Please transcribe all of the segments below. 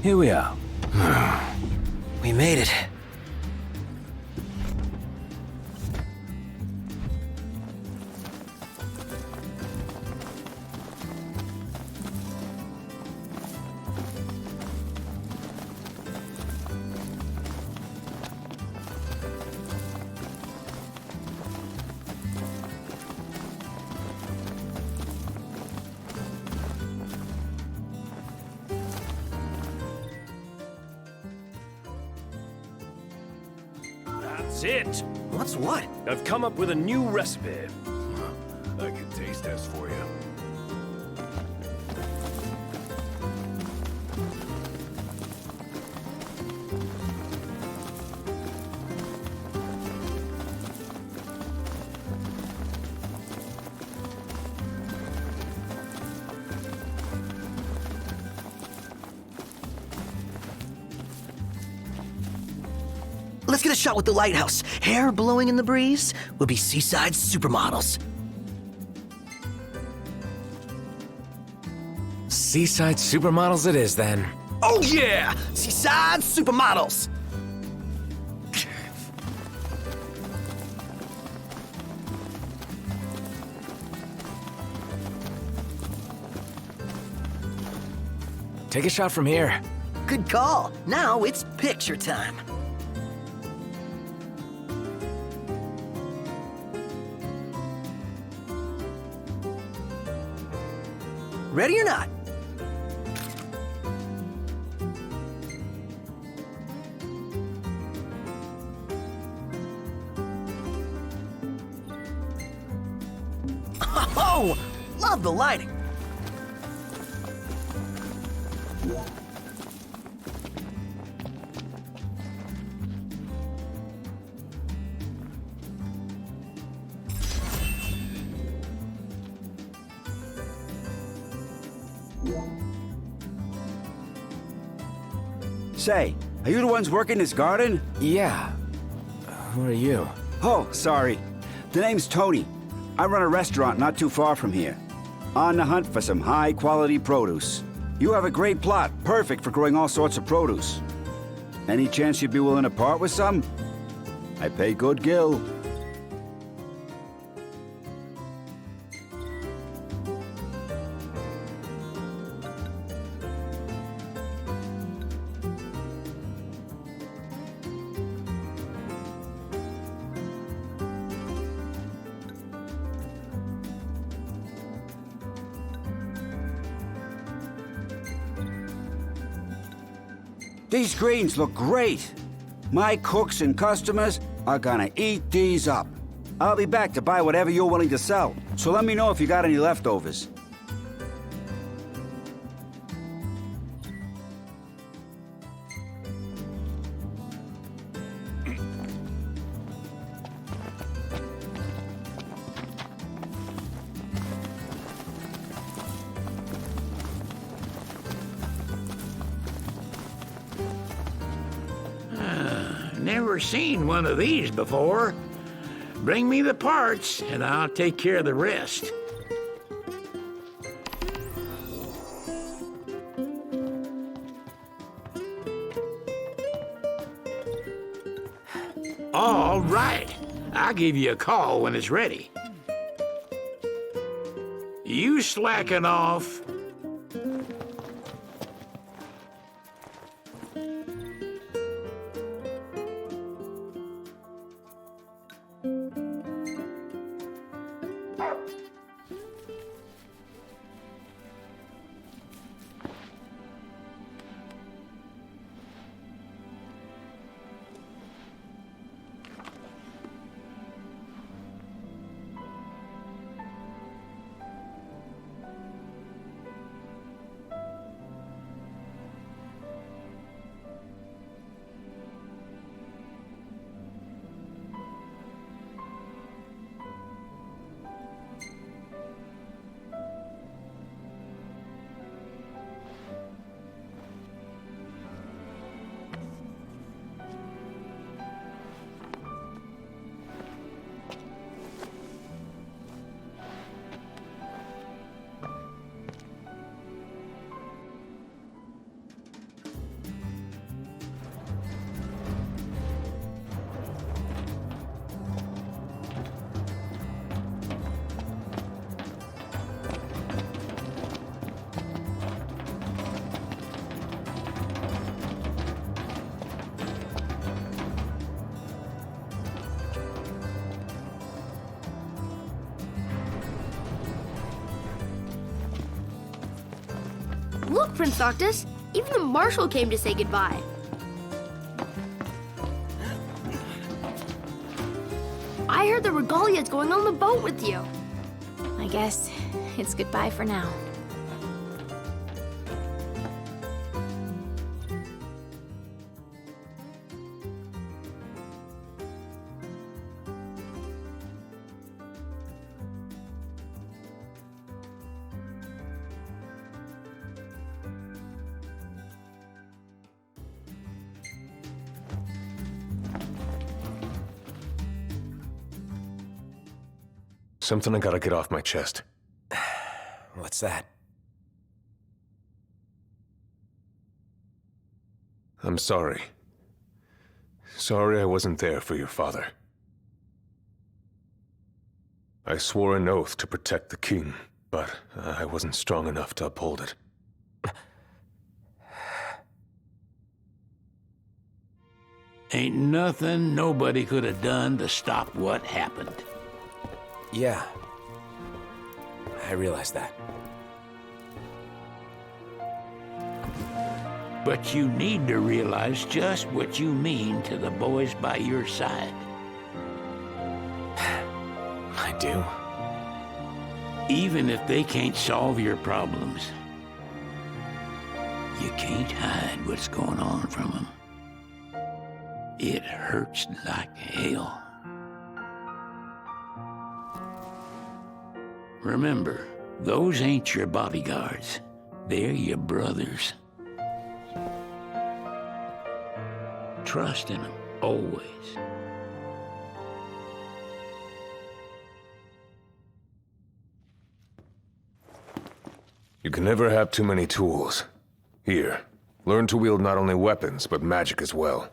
Here we are. We made it. That's it! What's what? I've come up with a new recipe. I can taste test for you. Let's get a shot with the lighthouse. Hair blowing in the breeze. We'll be seaside supermodels. Seaside supermodels it is, then. Oh yeah! Seaside supermodels! Take a shot from here. Good call. Now it's picture time. Ready or not? Oh, love the lighting. Say, are you the ones working this garden? Yeah. Who are you? Oh, sorry. The name's Tony. I run a restaurant not too far from here. On the hunt for some high-quality produce. You have a great plot, perfect for growing all sorts of produce. Any chance you'd be willing to part with some? I pay good gill. These greens look great. My cooks and customers are gonna eat these up. I'll be back to buy whatever you're willing to sell, so let me know if you got any leftovers. Never seen one of these before. Bring me the parts, and I'll take care of the rest. All right. I'll give you a call when it's ready. You slacking off. Look, Prince Noctis, even the Marshal came to say goodbye. I heard the Regalia's going on the boat with you. I guess it's goodbye for now. Something I gotta get off my chest. What's that? I'm sorry. Sorry I wasn't there for your father. I swore an oath to protect the king, but I wasn't strong enough to uphold it. Ain't nothing nobody could have done to stop what happened. Yeah. I realize that. But you need to realize just what you mean to the boys by your side. I do. Even if they can't solve your problems, you can't hide what's going on from them. It hurts like hell. Remember, those ain't your bodyguards. They're your brothers. Trust in them, always. You can never have too many tools. Here, learn to wield not only weapons, but magic as well.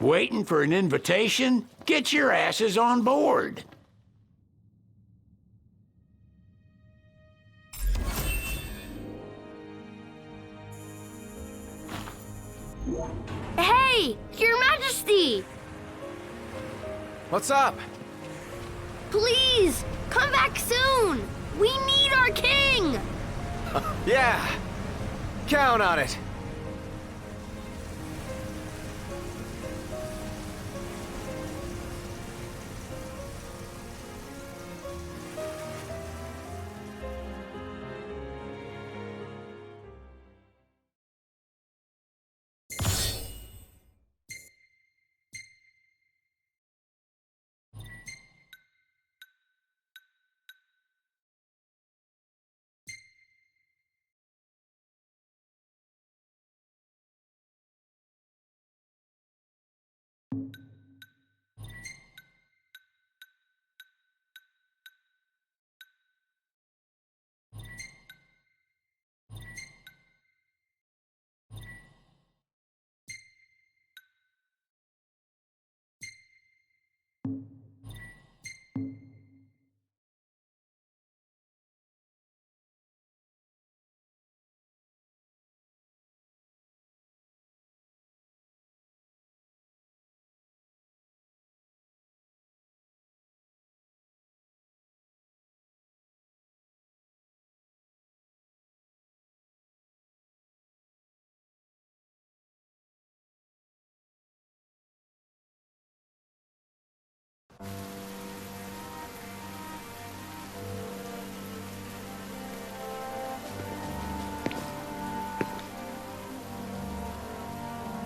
Waiting for an invitation? Get your asses on board. Hey, Your Majesty! What's up? Please, come back soon! We need our king! Yeah. Count on it.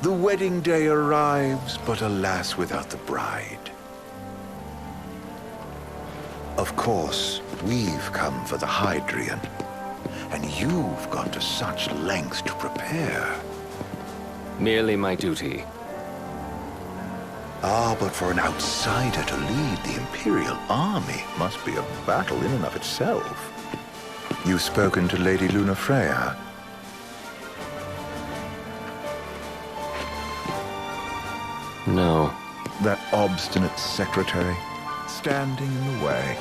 The wedding day arrives, but alas, without the bride. Of course, we've come for the Hydraean, and you've gone to such lengths to prepare. Merely my duty. Ah, but for an outsider to lead the Imperial army must be a battle in and of itself. You've spoken to Lady Lunafreya. No. that obstinate secretary, standing in the way,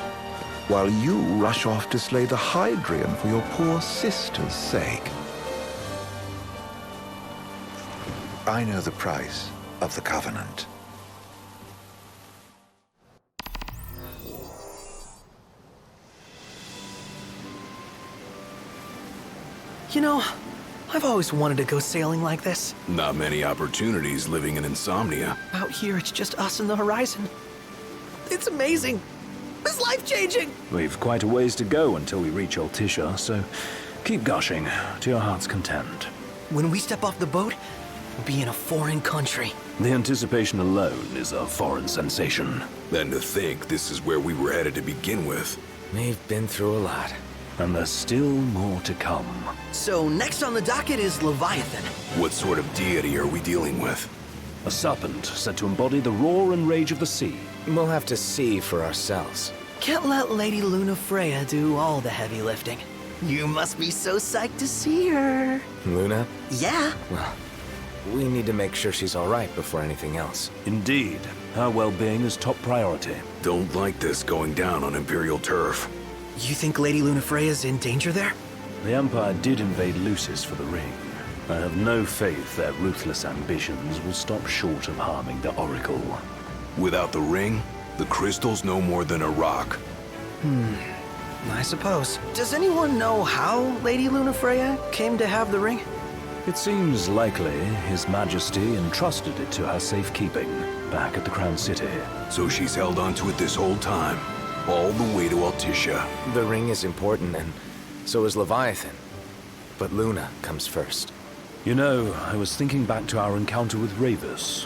while you rush off to slay the Hydraean for your poor sister's sake. I know the price of the Covenant. You know, I've always wanted to go sailing like this. Not many opportunities living in insomnia. Out here, it's just us and the horizon. It's amazing. It's life-changing. We've quite a ways to go until we reach Altisha, so keep gushing to your heart's content. When we step off the boat, we'll be in a foreign country. The anticipation alone is a foreign sensation. Then to think this is where we were headed to begin with. We've been through a lot. And there's still more to come. So next on the docket is Leviathan. What sort of deity are we dealing with? A serpent said to embody the roar and rage of the sea. We'll have to see for ourselves. Can't let Lady Luna Freya do all the heavy lifting. You must be so psyched to see her. Luna? Yeah. Well, we need to make sure she's all right before anything else. Indeed. Her well-being is top priority. Don't like this going down on Imperial turf. You think Lady Luna Freya's in danger there? The Empire did invade Lucis for the ring. I have no faith their ruthless ambitions will stop short of harming the Oracle. Without the ring, the crystal's no more than a rock. I suppose. Does anyone know how Lady Luna Freya came to have the ring? It seems likely His Majesty entrusted it to her safekeeping back at the Crown City. So she's held onto it this whole time, all the way to Altisha. The ring is important, and so is Leviathan. But Luna comes first. You know, I was thinking back to our encounter with Ravus.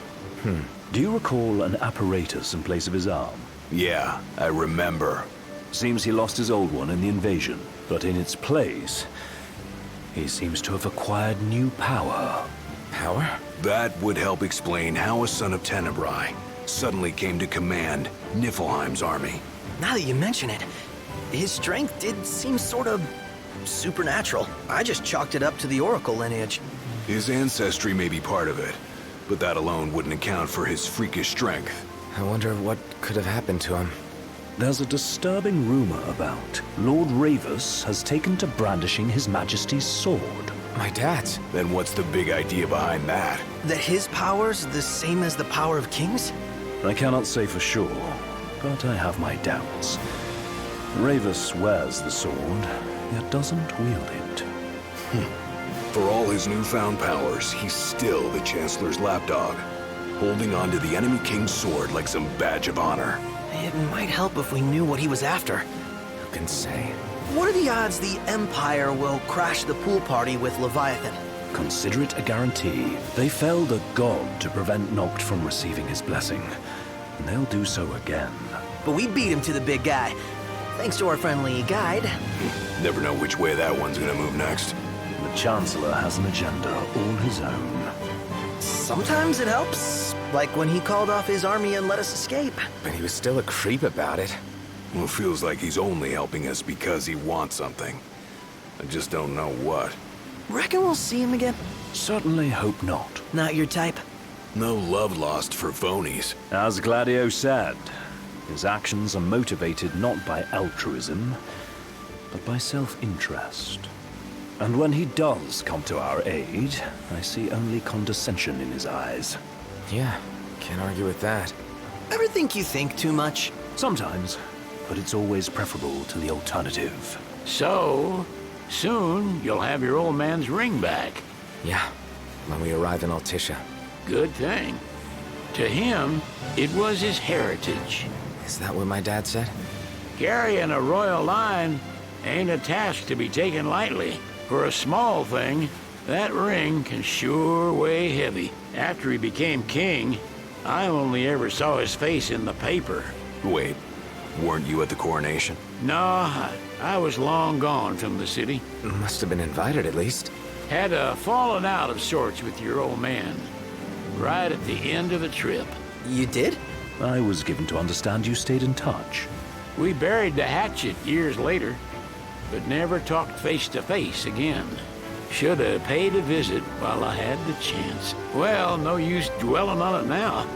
Do you recall an apparatus in place of his arm? Yeah, I remember. Seems he lost his old one in the invasion, but in its place, he seems to have acquired new power. Power? That would help explain how a son of Tenebrae suddenly came to command Niflheim's army. Now that you mention it, his strength did seem sort of supernatural. I just chalked it up to the Oracle lineage. His ancestry may be part of it, but that alone wouldn't account for his freakish strength. I wonder what could have happened to him. There's a disturbing rumor about Lord Ravus has taken to brandishing His Majesty's sword. My dad's? Then what's the big idea behind that? That his power's the same as the power of kings? I cannot say for sure, but I have my doubts. Ravus wears the sword, yet doesn't wield it. For all his newfound powers, he's still the Chancellor's lapdog, holding on to the enemy king's sword like some badge of honor. It might help if we knew what he was after. Who can say? What are the odds the Empire will crash the pool party with Leviathan? Consider it a guarantee. They felled a god to prevent Noct from receiving his blessing, and they'll do so again. But we beat him to the big guy, thanks to our friendly guide. Never know which way that one's gonna move next. The Chancellor has an agenda all his own. Sometimes it helps, like when he called off his army and let us escape. But he was still a creep about it. Well, it feels like he's only helping us because he wants something. I just don't know what. Reckon we'll see him again? Certainly hope not. Not your type? No love lost for phonies. As Gladio said, his actions are motivated not by altruism, but by self-interest. And when he does come to our aid, I see only condescension in his eyes. Yeah, can't argue with that. Ever think you think too much? Sometimes, but it's always preferable to the alternative. So, soon you'll have your old man's ring back. Yeah, when we arrive in Altisha. Good thing. To him, it was his heritage. Is that what my dad said? Carrying a royal line ain't a task to be taken lightly. For a small thing, that ring can sure weigh heavy. After he became king, I only ever saw his face in the paper. Wait, weren't you at the coronation? No, I was long gone from the city. Must have been invited at least. Had a falling out of sorts with your old man. Right at the end of the trip. You did? I was given to understand you stayed in touch. We buried the hatchet years later, but never talked face to face again. Should have paid a visit while I had the chance. Well, no use dwelling on it now.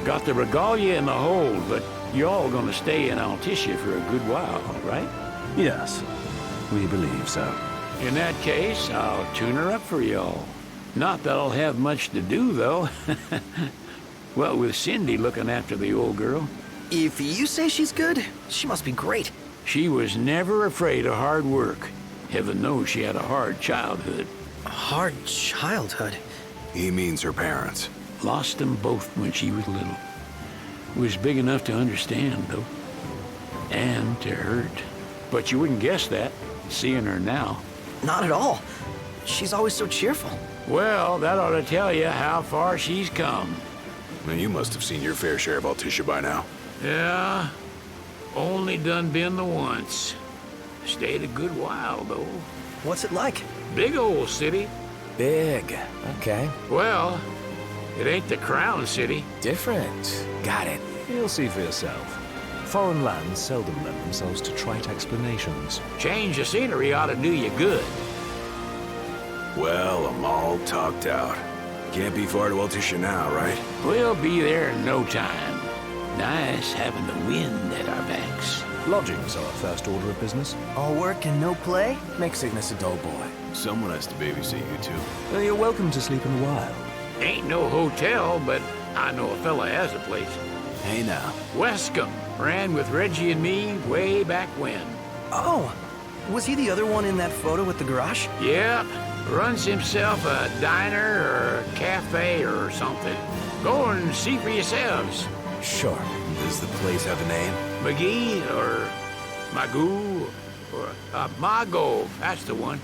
Got the regalia in the hold, but y'all gonna stay in Altissia for a good while, right? Yes, we believe so. In that case, I'll tune her up for y'all. Not that I'll have much to do, though. Well, with Cindy looking after the old girl. If you say she's good, she must be great. She was never afraid of hard work. Heaven knows she had a hard childhood. Hard childhood? He means her parents. Lost them both when she was little. Was big enough to understand, though. And to hurt. But you wouldn't guess that, seeing her now. Not at all. She's always so cheerful. Well, that ought to tell you how far she's come. Well, you must have seen your fair share of Altissia by now. Yeah, only done been the once. Stayed a good while, though. What's it like? Big old city. Big. Okay. Well, it ain't the Crown City. Different. Got it. You'll see for yourself. Foreign lands seldom lend themselves to trite explanations. Change of scenery ought to do you good. Well, I'm all talked out. Can't be far to Altissia now, right? We'll be there in no time. Nice having the wind at our backs. Lodgings are our first order of business. All work and no play? Makes Cygnus a dull boy. Someone has to babysit you two. You're welcome to sleep in the wild. Ain't no hotel, but I know a fella has a place. Hey now. Wescombe ran with Reggie and me way back when. Oh, was he the other one in that photo with the garage? Yep. Runs himself a diner or a cafe or something. Go and see for yourselves. Sure. Does the place have a name? McGee or Magoo or Mago. That's the one.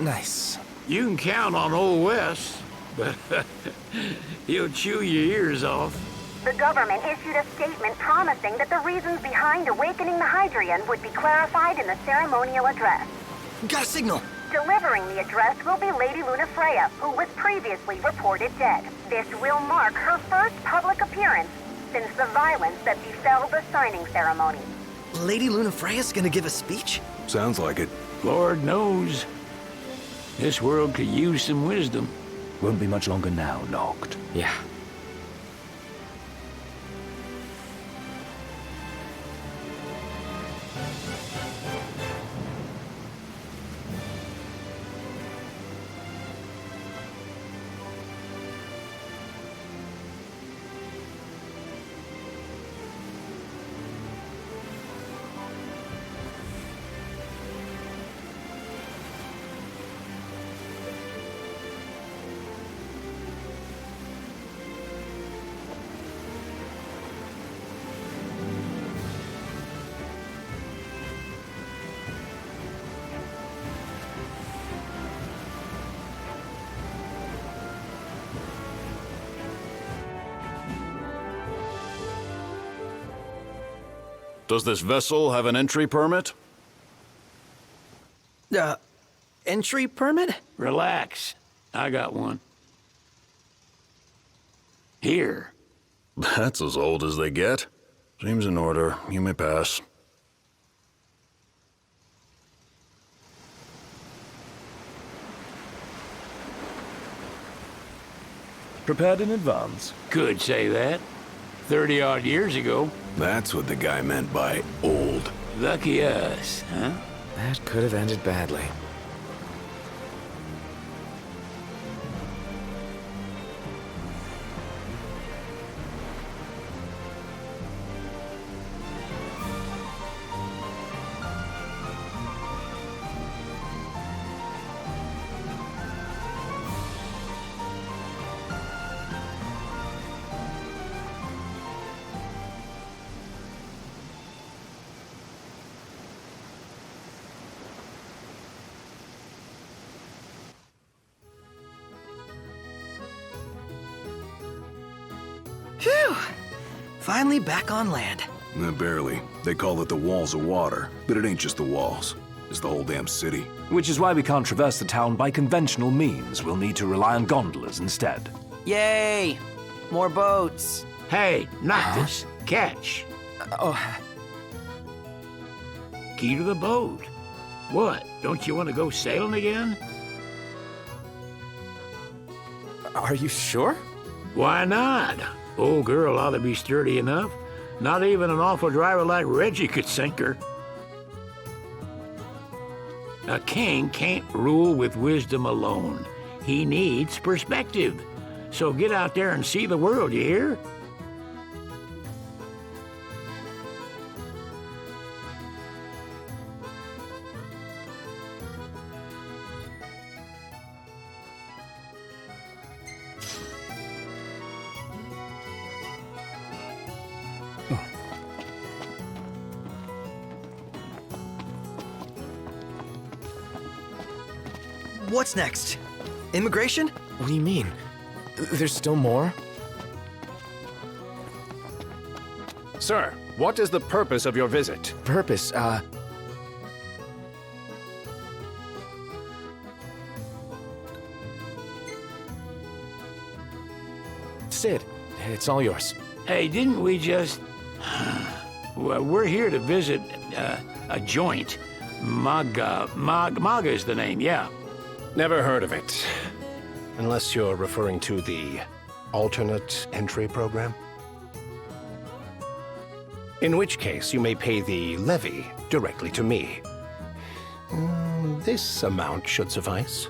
Nice. You can count on Old Wes, but he'll chew your ears off. The government issued a statement promising that the reasons behind awakening the Hydraean would be clarified in the ceremonial address. Got a signal. Delivering the address will be Lady Lunafreya, who was previously reported dead. This will mark her first public appearance since the violence that befell the signing ceremony. Lady Lunafreya's gonna give a speech? Sounds like it. Lord knows. This world could use some wisdom. Won't be much longer now, Noct. Yeah. Does this vessel have an entry permit? Entry permit? Relax. I got one. Here. That's as old as they get. Seems in order. You may pass. Prepared in advance? Could say that. 30-odd years ago. That's what the guy meant by old. Lucky us, huh? That could have ended badly. Phew! Finally back on land. Barely. They call it the walls of water, but it ain't just the walls. It's the whole damn city. Which is why we can't traverse the town by conventional means. We'll need to rely on gondolas instead. Yay! More boats. Hey, not this. Catch. Key to the boat. What? Don't you want to go sailing again? Are you sure? Why not? Old girl ought to be sturdy enough. Not even an awful driver like Reggie could sink her. A king can't rule with wisdom alone. He needs perspective. So get out there and see the world, you hear? What's next? Immigration? What do you mean? There's still more? Sir, what is the purpose of your visit? Purpose, Sid, it's all yours. Hey, didn't we just... Well, we're here to visit a joint. Maga is the name, yeah. Never heard of it. Unless you're referring to the alternate entry program? In which case, you may pay the levy directly to me. This amount should suffice.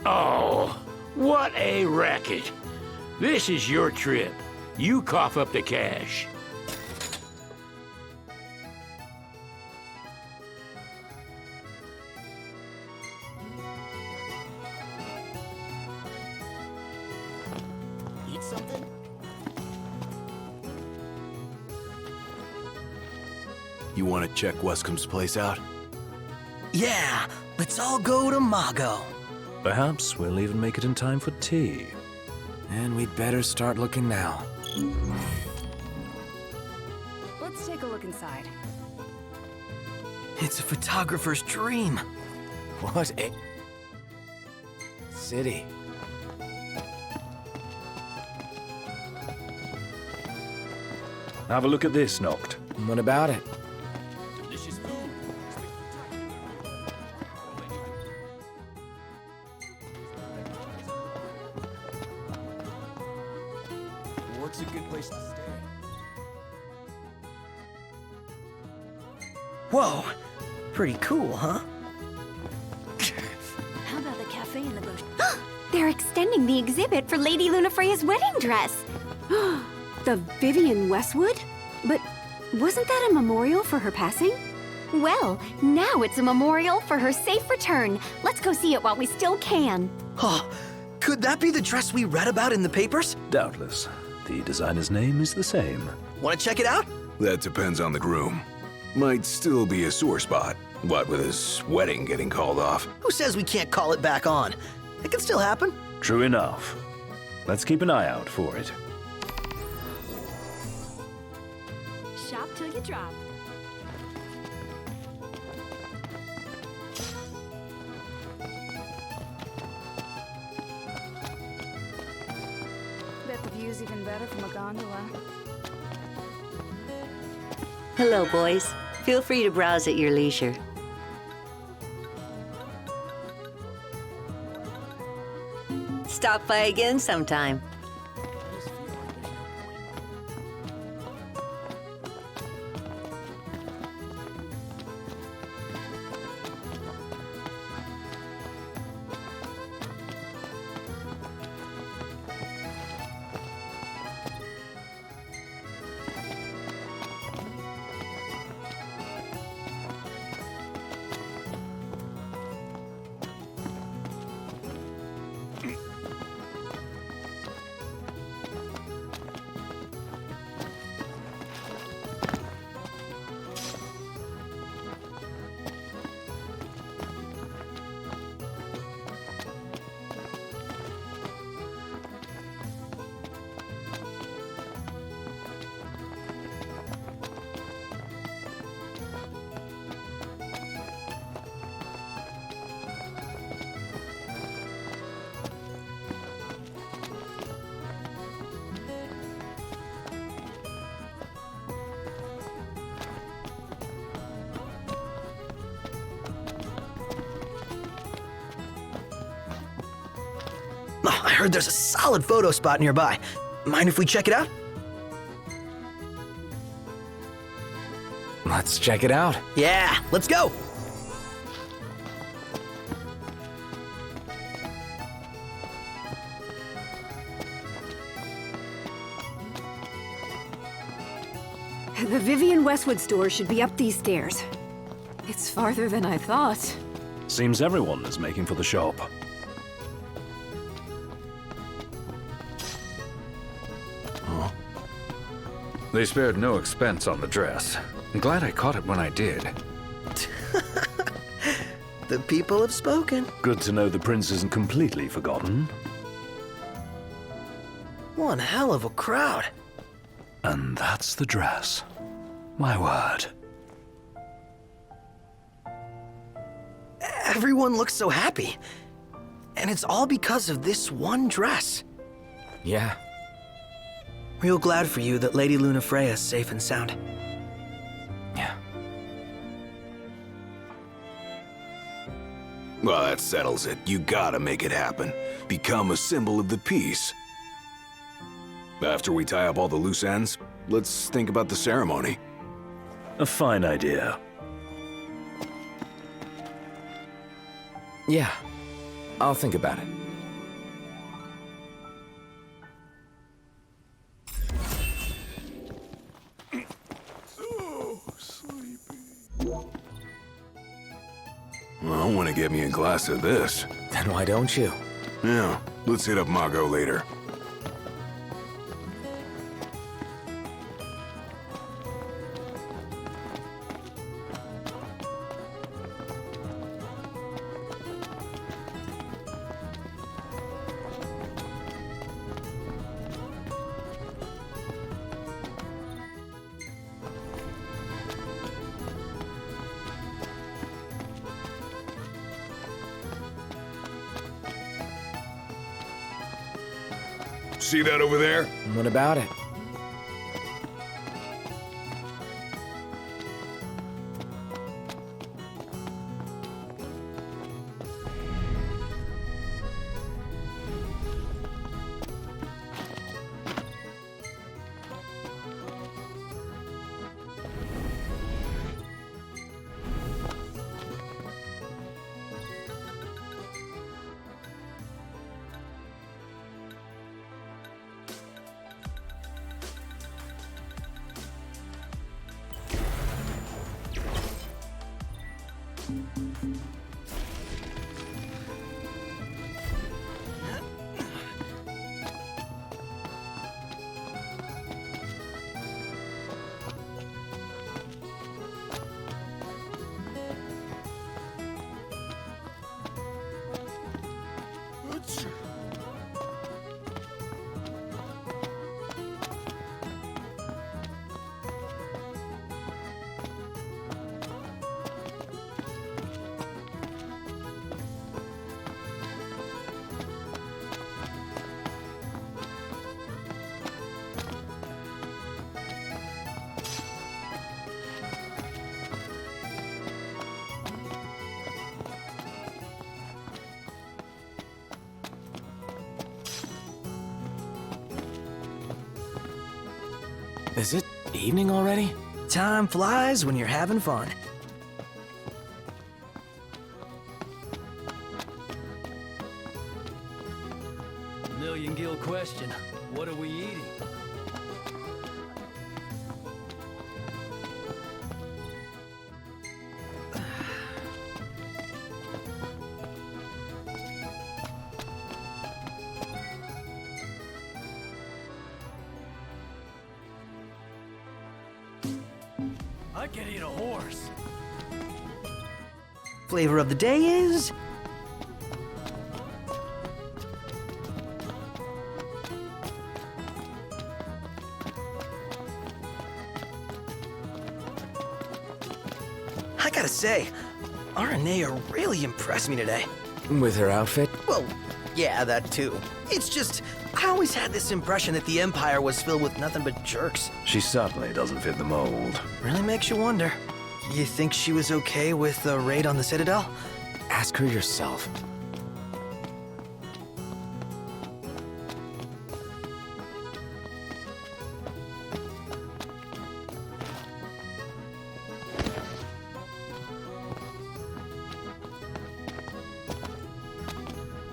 Oh, what a racket. This is your trip. You cough up the cash. Eat something? You want to check Westcomb's place out? Yeah, let's all go to Mago. Perhaps we'll even make it in time for tea. And we'd better start looking now. Let's take a look inside. It's a photographer's dream. What a... city. Have a look at this, Noct. What about it? What's a good place to stay? Whoa, pretty cool, huh? How about the cafe in the bush? They're extending the exhibit for Lady Lunafreya's wedding dress. The Vivian Westwood? But wasn't that a memorial for her passing? Well, now it's a memorial for her safe return. Let's go see it while we still can. Oh, could that be the dress we read about in the papers? Doubtless. The designer's name is the same. Want to check it out? That depends on the groom. Might still be a sore spot. What with his wedding getting called off? Who says we can't call it back on? It can still happen. True enough. Let's keep an eye out for it. Shop till you drop. Bet the view's even better from a gondola. Hello, boys. Feel free to browse at your leisure. Stop by again sometime. Oh, I heard there's a solid photo spot nearby. Mind if we check it out? Let's check it out. Yeah, let's go! The Vivian Westwood store should be up these stairs. It's farther than I thought. Seems everyone is making for the shop. They spared no expense on the dress. I'm glad I caught it when I did. The people have spoken. Good to know the prince isn't completely forgotten. One hell of a crowd. And that's the dress. My word. Everyone looks so happy. And it's all because of this one dress. Yeah. Real glad for you that Lady Luna Freya's safe and sound. Yeah. Well, that settles it. You gotta make it happen. Become a symbol of the peace. After we tie up all the loose ends, let's think about the ceremony. A fine idea. Yeah. I'll think about it. Well, I want to get me a glass of this. Then why don't you? Yeah, let's hit up Margot later. See that over there? What about it? Is it evening already? Time flies when you're having fun. Million gill question. What are we eating? I can eat a horse. Flavor of the day is... I gotta say, Aranea really impressed me today. With her outfit? Well, yeah, that too. It's just, I always had this impression that the Empire was filled with nothing but jerks. She certainly doesn't fit the mold. Really makes you wonder. You think she was okay with the raid on the Citadel? Ask her yourself.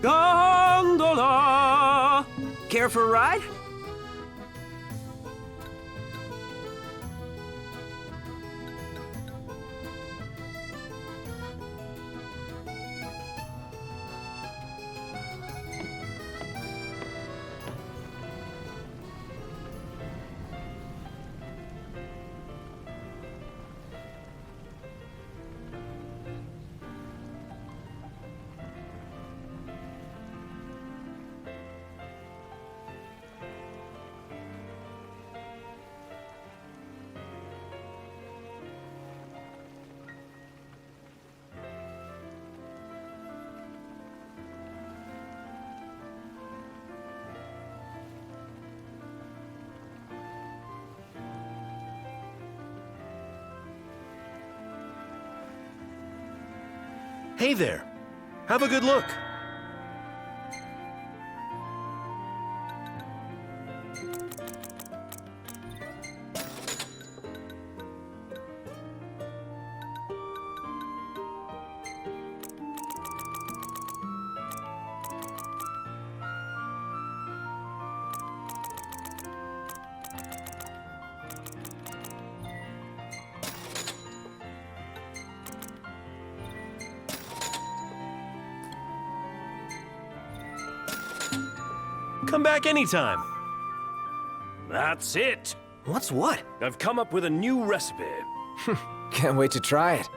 Gondola! Care for a ride? Hey there. Have a good look. Come back anytime. That's it. What's what? I've come up with a new recipe. Can't wait to try it.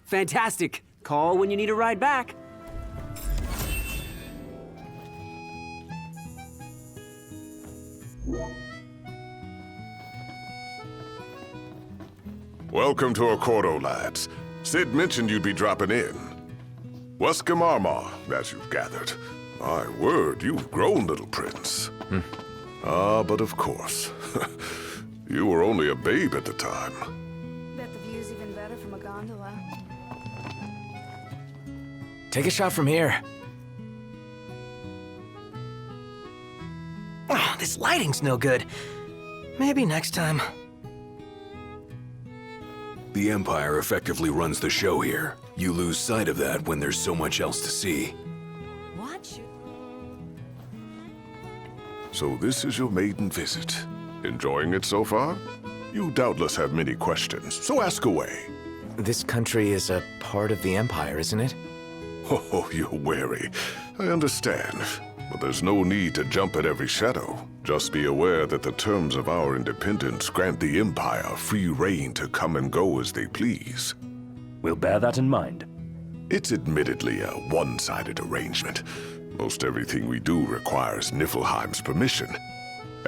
Fantastic. Call when you need a ride back. Welcome to Accordo, lads. Sid mentioned you'd be dropping in. Weskamarma, as you've gathered. My word, you've grown, little prince. Ah, but of course. You were only a babe at the time. Bet the view's even better from a gondola. Take a shot from here. Oh, this lighting's no good. Maybe next time. The Empire effectively runs the show here. You lose sight of that when there's so much else to see. Watch. So this is your maiden visit. Enjoying it so far? You doubtless have many questions, so ask away. This country is a part of the Empire, isn't it? Oh, you're wary. I understand. But there's no need to jump at every shadow. Just be aware that the terms of our independence grant the Empire free reign to come and go as they please. We'll bear that in mind. It's admittedly a one-sided arrangement. Most everything we do requires Niflheim's permission.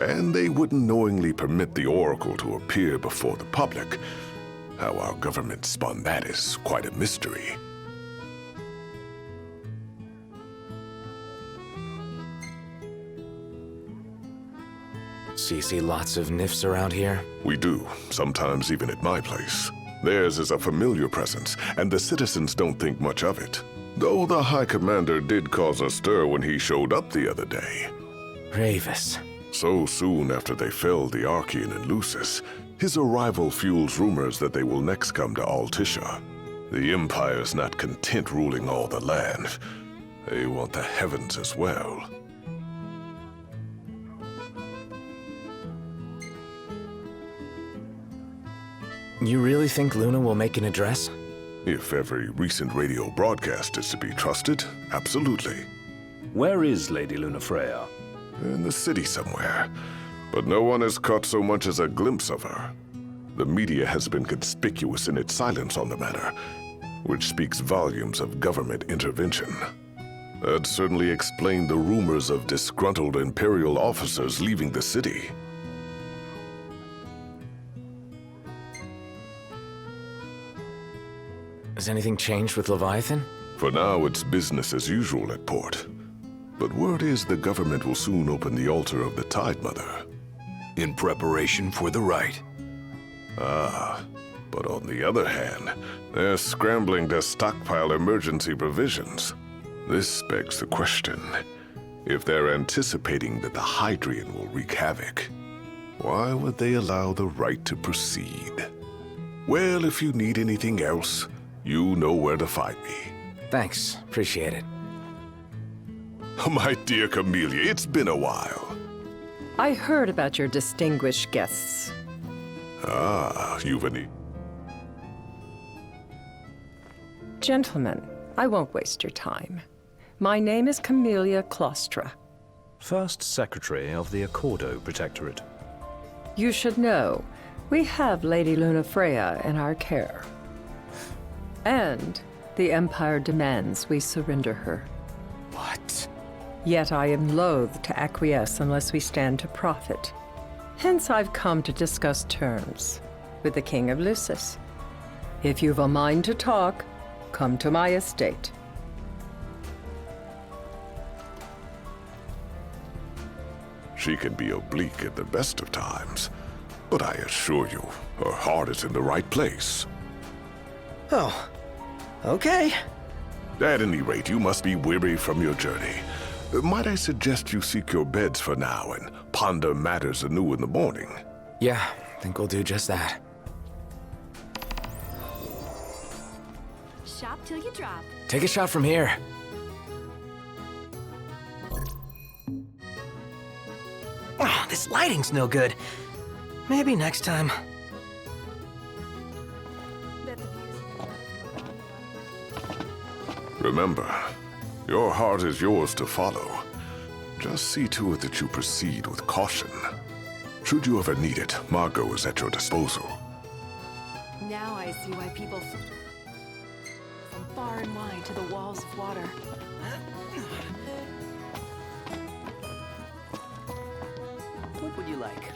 And they wouldn't knowingly permit the Oracle to appear before the public. How our government spun that is quite a mystery. So you see lots of nifs around here? We do, sometimes even at my place. Theirs is a familiar presence, and the citizens don't think much of it. Though the High Commander did cause a stir when he showed up the other day. Ravis. So soon after they felled the Archean and Lucis, his arrival fuels rumors that they will next come to Altisha. The Empire's not content ruling all the land. They want the heavens as well. You really think Luna will make an address? If every recent radio broadcast is to be trusted, absolutely. Where is Lady Lunafreya? In the city somewhere. But no one has caught so much as a glimpse of her. The media has been conspicuous in its silence on the matter, which speaks volumes of government intervention. That certainly explained the rumors of disgruntled Imperial officers leaving the city. Has anything changed with Leviathan? For now, it's business as usual at port. But word is the government will soon open the altar of the Tidemother. In preparation for the rite. Ah, but on the other hand, they're scrambling to stockpile emergency provisions. This begs the question, if they're anticipating that the Hydraean will wreak havoc, why would they allow the rite to proceed? Well, if you need anything else, you know where to find me. Thanks. Appreciate it. My dear Camellia, it's been a while. I heard about your distinguished guests. Ah, you've any... Gentlemen, I won't waste your time. My name is Camellia Claustra. First Secretary of the Accordo Protectorate. You should know, we have Lady Luna Freya in our care. And the Empire demands we surrender her. What? Yet I am loath to acquiesce unless we stand to profit. Hence I've come to discuss terms with the King of Lucis. If you've a mind to talk, come to my estate. She can be oblique at the best of times, but I assure you, her heart is in the right place. Oh, okay. At any rate, you must be weary from your journey. Might I suggest you seek your beds for now and ponder matters anew in the morning? Yeah, I think we'll do just that. Shop till you drop. Take a shot from here. Oh, this lighting's no good. Maybe next time. Remember, your heart is yours to follow. Just see to it that you proceed with caution. Should you ever need it, Margot is at your disposal. Now I see why people from far and wide to the walls of water. What would you like?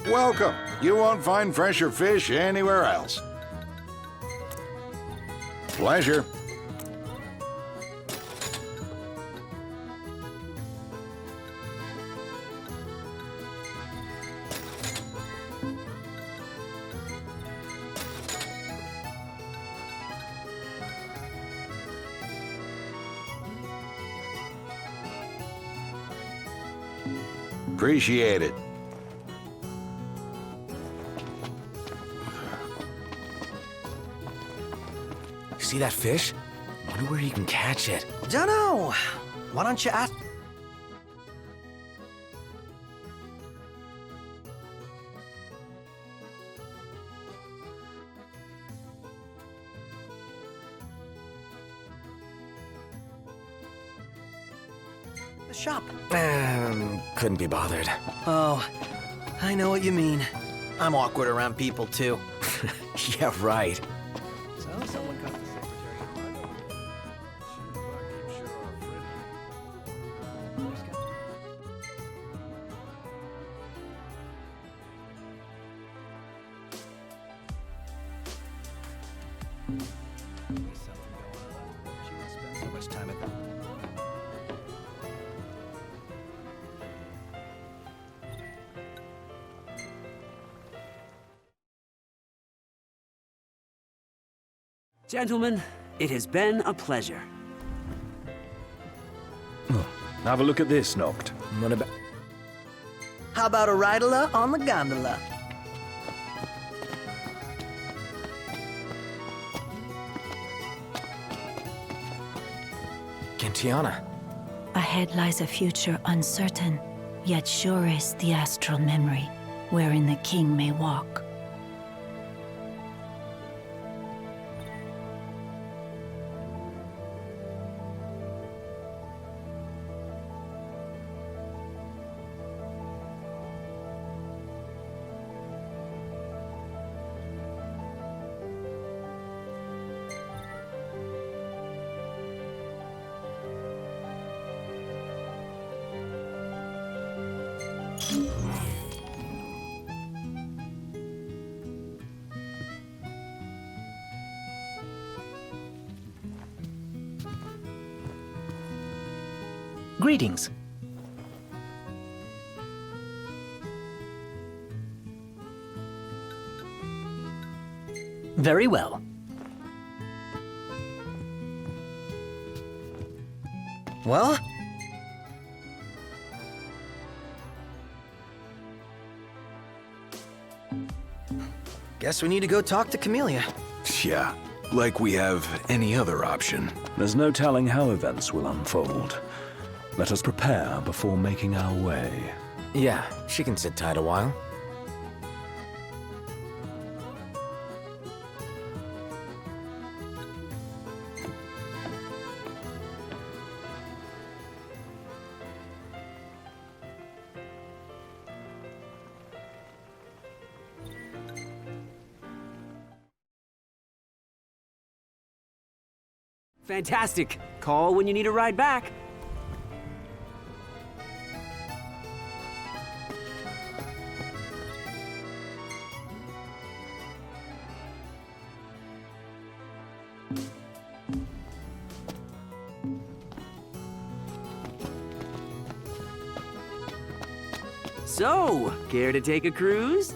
Welcome. You won't find fresher fish anywhere else. Pleasure. Appreciate it. See that fish? Wonder where you can catch it. Dunno. Why don't you ask? The shop. Couldn't be bothered. Oh, I know what you mean. I'm awkward around people, too. Yeah, right. So someone got the secretary of Margot. Keep sure our She must spend so much time at that. Gentlemen, it has been a pleasure. Have a look at this, Noct. What about... How about a ridola on the gondola? Gentiana. Ahead lies a future uncertain, yet sure is the astral memory, wherein the king may walk. Greetings. Very well. Well? Guess we need to go talk to Camellia. Yeah, like we have any other option. There's no telling how events will unfold. Let us prepare before making our way. Yeah, she can sit tight a while. Fantastic. Call when you need a ride back. So, care to take a cruise?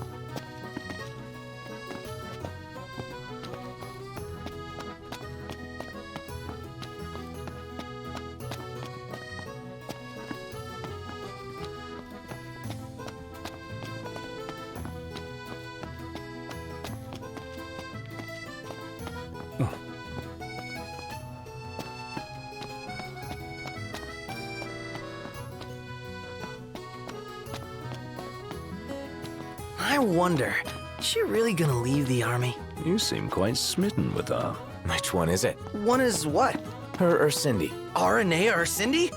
I wonder, is she really gonna leave the army? You seem quite smitten with her. Which one is it? One is what? Her or Cindy? Aranea or Cindy?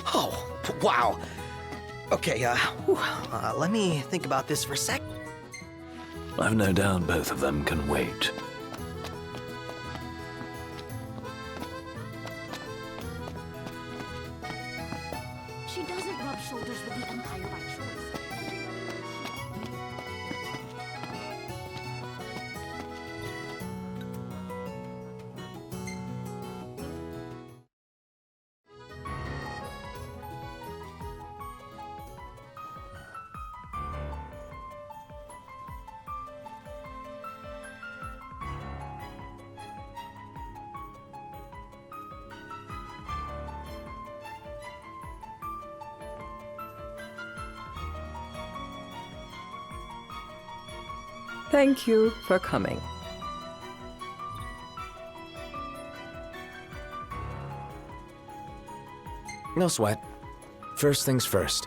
Oh, wow. Okay, let me think about this for a sec. I've no doubt both of them can wait. She doesn't rub shoulders with the Empire by choice. Thank you for coming. No sweat. First things first.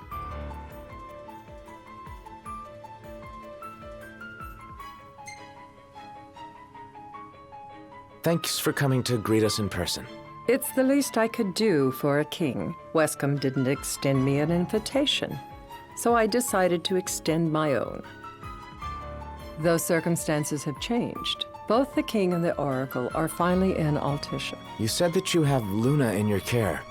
Thanks for coming to greet us in person. It's the least I could do for a king. Wescombe didn't extend me an invitation, so I decided to extend my own. Though circumstances have changed, both the king and the oracle are finally in Altissia. You said that you have Luna in your care.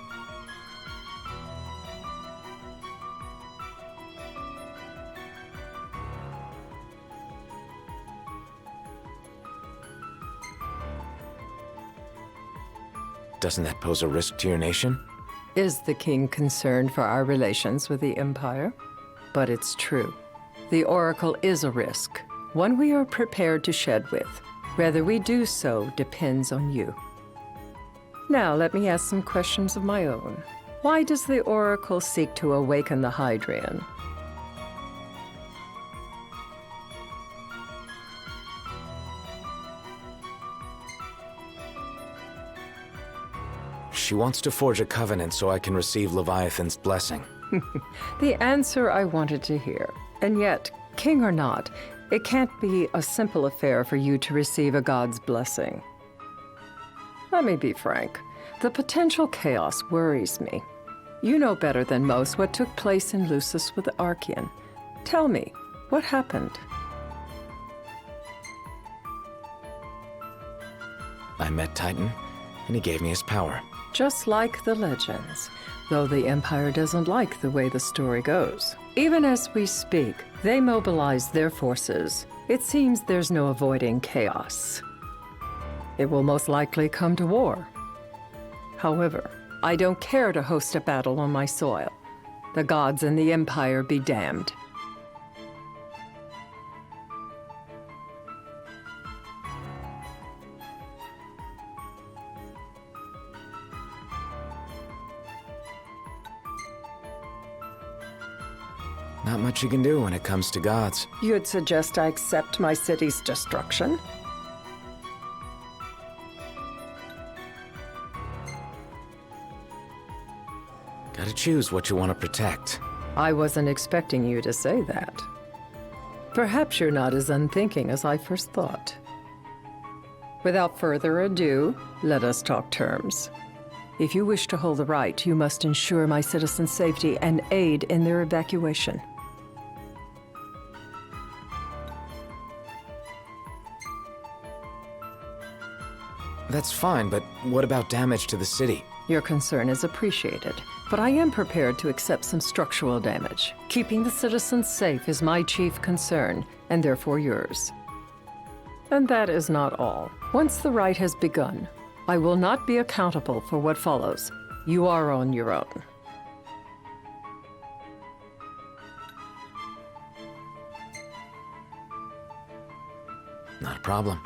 Doesn't that pose a risk to your nation? Is the king concerned for our relations with the Empire? But it's true. The oracle is a risk, one we are prepared to shed with. Whether we do so depends on you. Now, let me ask some questions of my own. Why does the oracle seek to awaken the Hydraean? She wants to forge a covenant so I can receive Leviathan's blessing. The answer I wanted to hear. And yet, king or not, it can't be a simple affair for you to receive a god's blessing. Let me be frank. The potential chaos worries me. You know better than most what took place in Lucis with the Archean. Tell me, what happened? I met Titan, and he gave me his power. Just like the legends, though the Empire doesn't like the way the story goes. Even as we speak, they mobilize their forces. It seems there's no avoiding chaos. It will most likely come to war. However, I don't care to host a battle on my soil. The gods and the Empire be damned. Not much you can do when it comes to gods. You'd suggest I accept my city's destruction? Gotta choose what you want to protect. I wasn't expecting you to say that. Perhaps you're not as unthinking as I first thought. Without further ado, let us talk terms. If you wish to hold the right, you must ensure my citizens' safety and aid in their evacuation. That's fine, but what about damage to the city? Your concern is appreciated, but I am prepared to accept some structural damage. Keeping the citizens safe is my chief concern, and therefore yours. And that is not all. Once the rite has begun, I will not be accountable for what follows. You are on your own. Not a problem.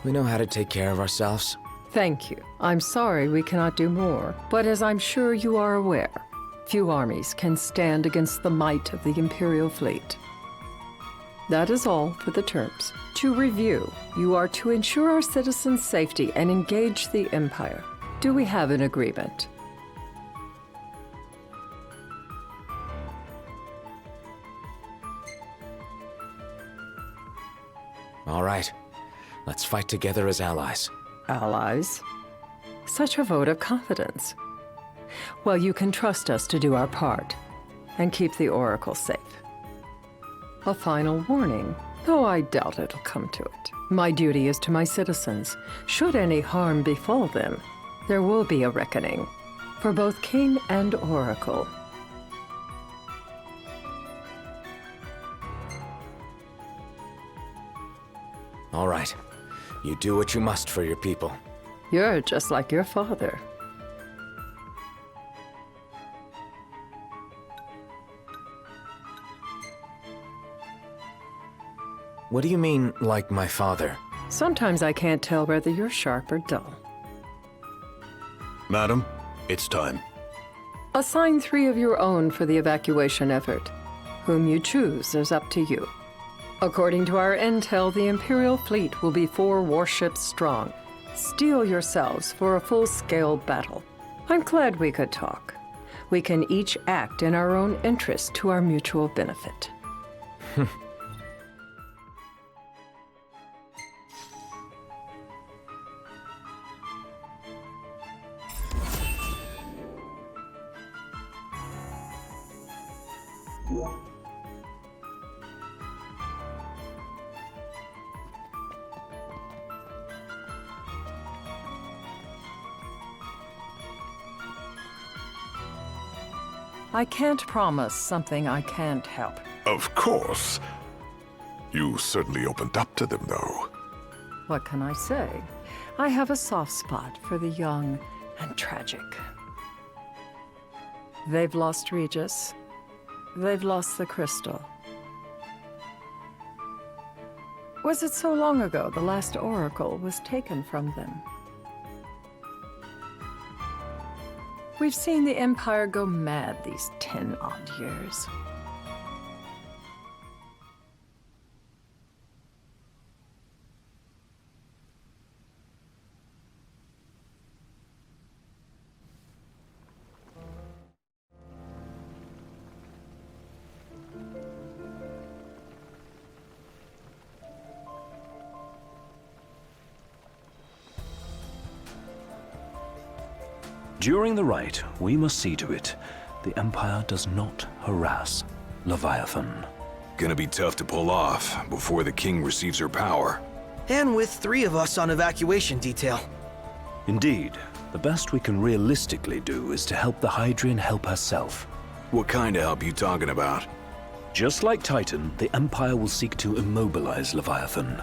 We know how to take care of ourselves. Thank you. I'm sorry we cannot do more, but as I'm sure you are aware, few armies can stand against the might of the Imperial fleet. That is all for the terms. To review, you are to ensure our citizens' safety and engage the Empire. Do we have an agreement? All right. Let's fight together as allies. Allies? Such a vote of confidence. Well, you can trust us to do our part and keep the Oracle safe. A final warning, though I doubt it'll come to it. My duty is to my citizens. Should any harm befall them, there will be a reckoning for both King and Oracle. All right. You do what you must for your people. You're just like your father. What do you mean, like my father? Sometimes I can't tell whether you're sharp or dull. Madam, it's time. Assign 3 of your own for the evacuation effort. Whom you choose is up to you. According to our intel, the Imperial fleet will be 4 warships strong. Steel yourselves for a full-scale battle. I'm glad we could talk. We can each act in our own interest to our mutual benefit. I can't promise something I can't help. Of course. You certainly opened up to them, though. What can I say? I have a soft spot for the young and tragic. They've lost Regis. They've lost the crystal. Was it so long ago the last oracle was taken from them? We've seen the Empire go mad these 10-odd years. During the rite, we must see to it the Empire does not harass Leviathan. Gonna be tough to pull off before the king receives her power. And with 3 of us on evacuation detail. Indeed, the best we can realistically do is to help the Hydraean help herself. What kind of help you talking about? Just like Titan, the Empire will seek to immobilize Leviathan.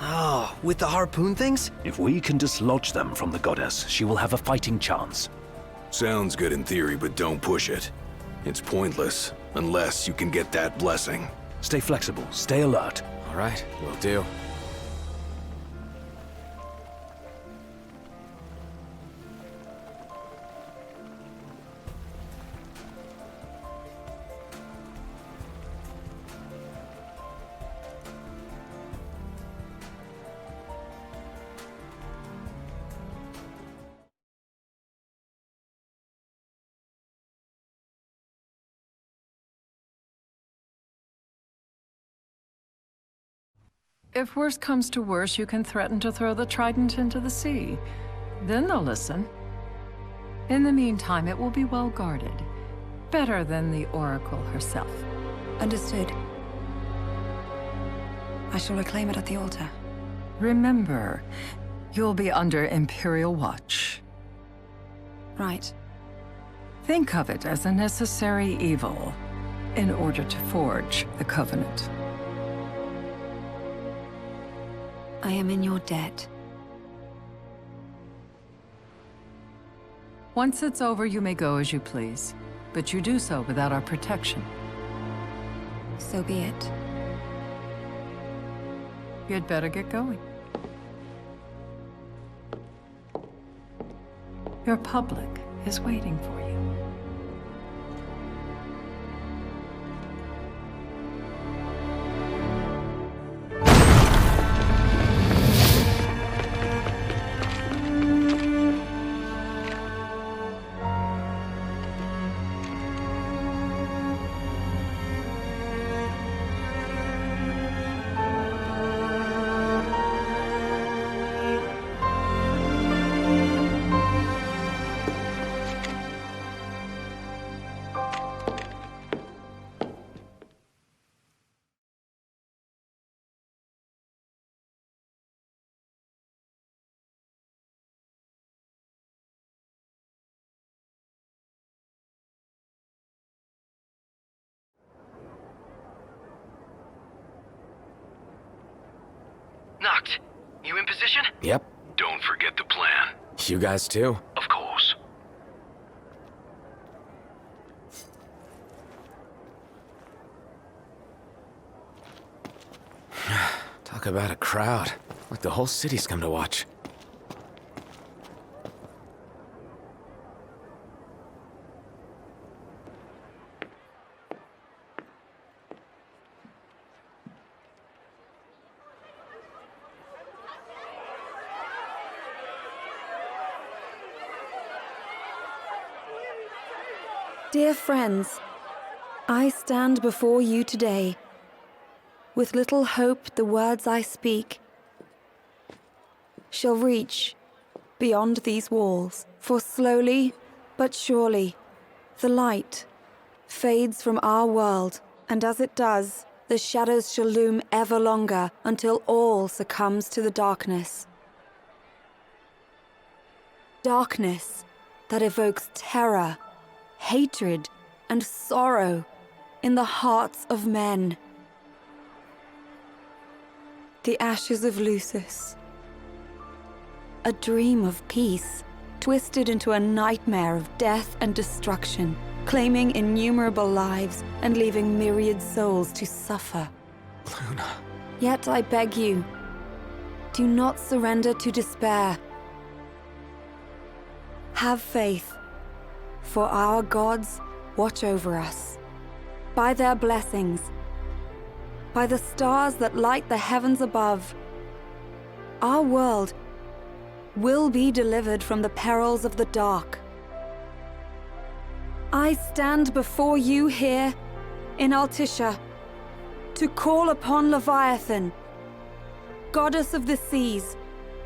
Oh, with the harpoon things? If we can dislodge them from the goddess, she will have a fighting chance. Sounds good in theory, but don't push it. It's pointless, unless you can get that blessing. Stay flexible, stay alert. All right, will do. If worse comes to worse, you can threaten to throw the trident into the sea. Then they'll listen. In the meantime, it will be well guarded. Better than the Oracle herself. Understood. I shall reclaim it at the altar. Remember, you'll be under Imperial watch. Right. Think of it as a necessary evil in order to forge the Covenant. I am in your debt. Once it's over, you may go as you please, but you do so without our protection. So be it. You'd better get going. Your public is waiting for you. Noct, you in position? Yep. Don't forget the plan. You guys too? Of course. Talk about a crowd. Like the whole city's come to watch. Dear friends, I stand before you today. With little hope the words I speak shall reach beyond these walls. For slowly but surely the light fades from our world, and as it does, the shadows shall loom ever longer until all succumbs to the darkness. Darkness that evokes terror, hatred, and sorrow in the hearts of men. The ashes of Lucis. A dream of peace, twisted into a nightmare of death and destruction, claiming innumerable lives and leaving myriad souls to suffer. Luna. Yet I beg you, do not surrender to despair. Have faith, for our gods watch over us. By their blessings, by the stars that light the heavens above, our world will be delivered from the perils of the dark. I stand before you here in Altissia to call upon Leviathan, goddess of the seas,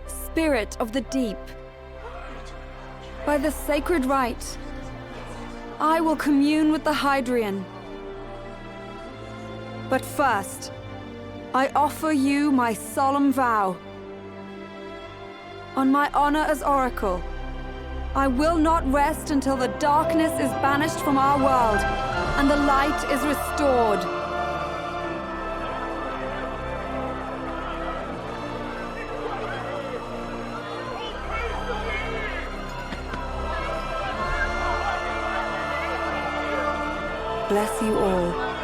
spirit of the deep. By the sacred rite, I will commune with the Hydraean. But first, I offer you my solemn vow. On my honor as Oracle, I will not rest until the darkness is banished from our world and the light is restored. bless you all.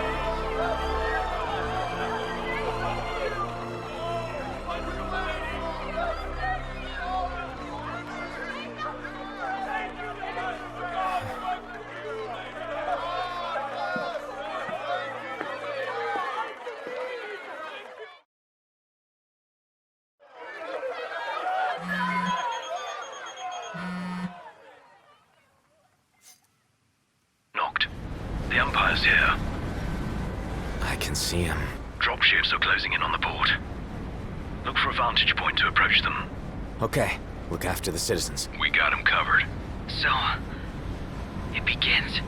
Knocked. The Empire's here. I can see him. Dropships are closing in on the port. Look for a vantage point to approach them. Okay, look after the citizens. We got them covered. So, it begins.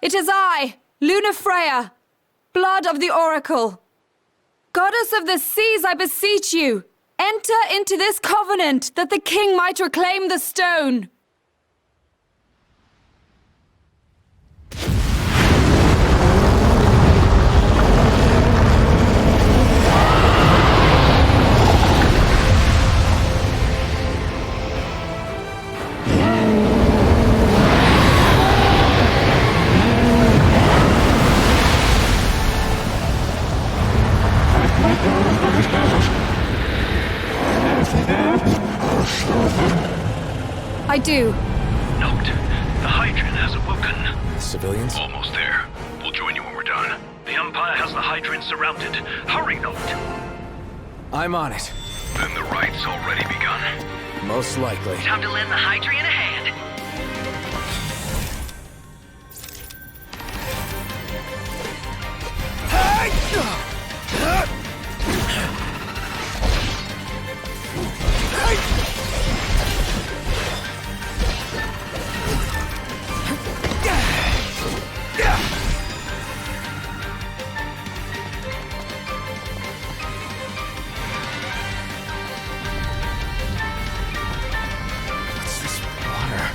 It is I, Luna Freya, blood of the Oracle. Goddess of the seas, I beseech you, enter into this covenant that the king might reclaim the stone. I do. Knocked. The Hydraean has awoken. The civilians? Almost there. We'll join you when we're done. The Empire has the Hydraean surrounded. Hurry, Knocked. I'm on it. Then the right's already begun. Most likely. Time to lend the Hydraean a hand. What's this water?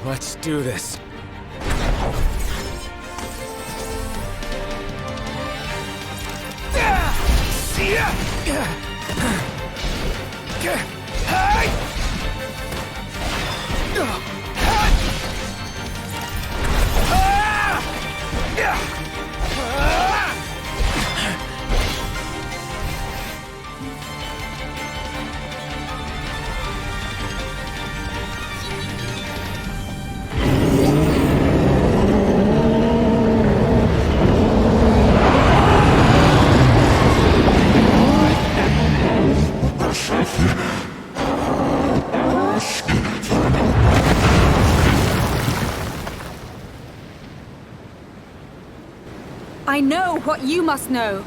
Let's do this. I know what you must know.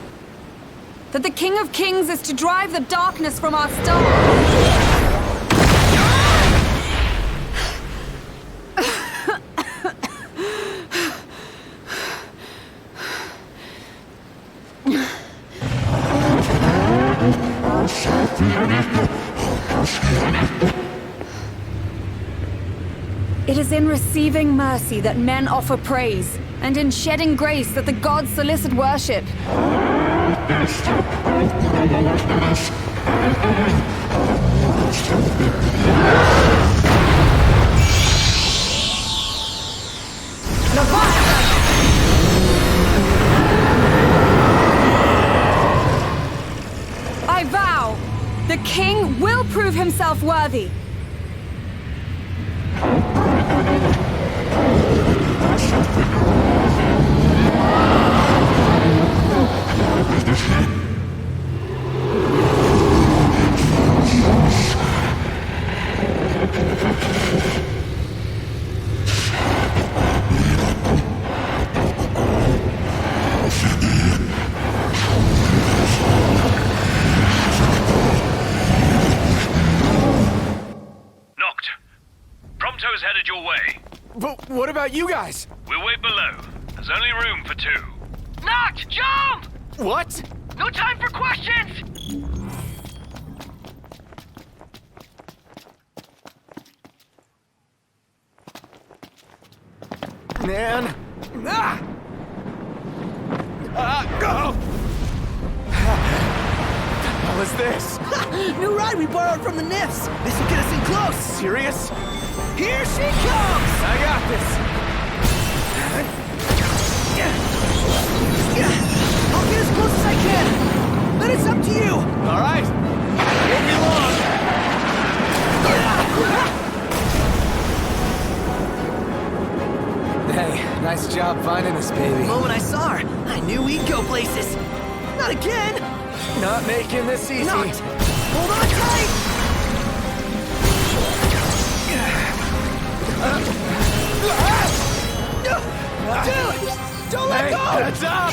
That the King of Kings is to drive the darkness from our stars. It is in receiving mercy that men offer praise, and in shedding grace that the gods solicit worship. I vow, the king will prove himself worthy. about you guys? We'll wait below. There's only room for 2. Noct, jump! What? No time for questions! Man. Ah! Go! What was this? New ride we borrowed from the Nifs. This will get us in close. Serious? Here she comes! I got this. I'll get as close as I can. Then it's up to you. All right. Won't be long. Hey, nice job finding this baby. The moment I saw her, I knew we'd go places. Not again. Not making this easy. Not. Hold on tight. Dude, don't let go. That's up.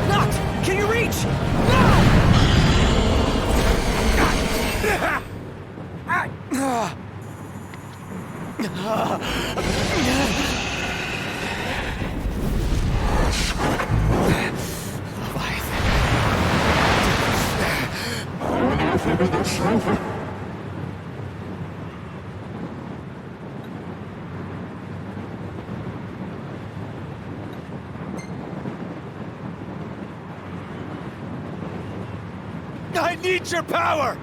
Noct, can you reach? I need your power!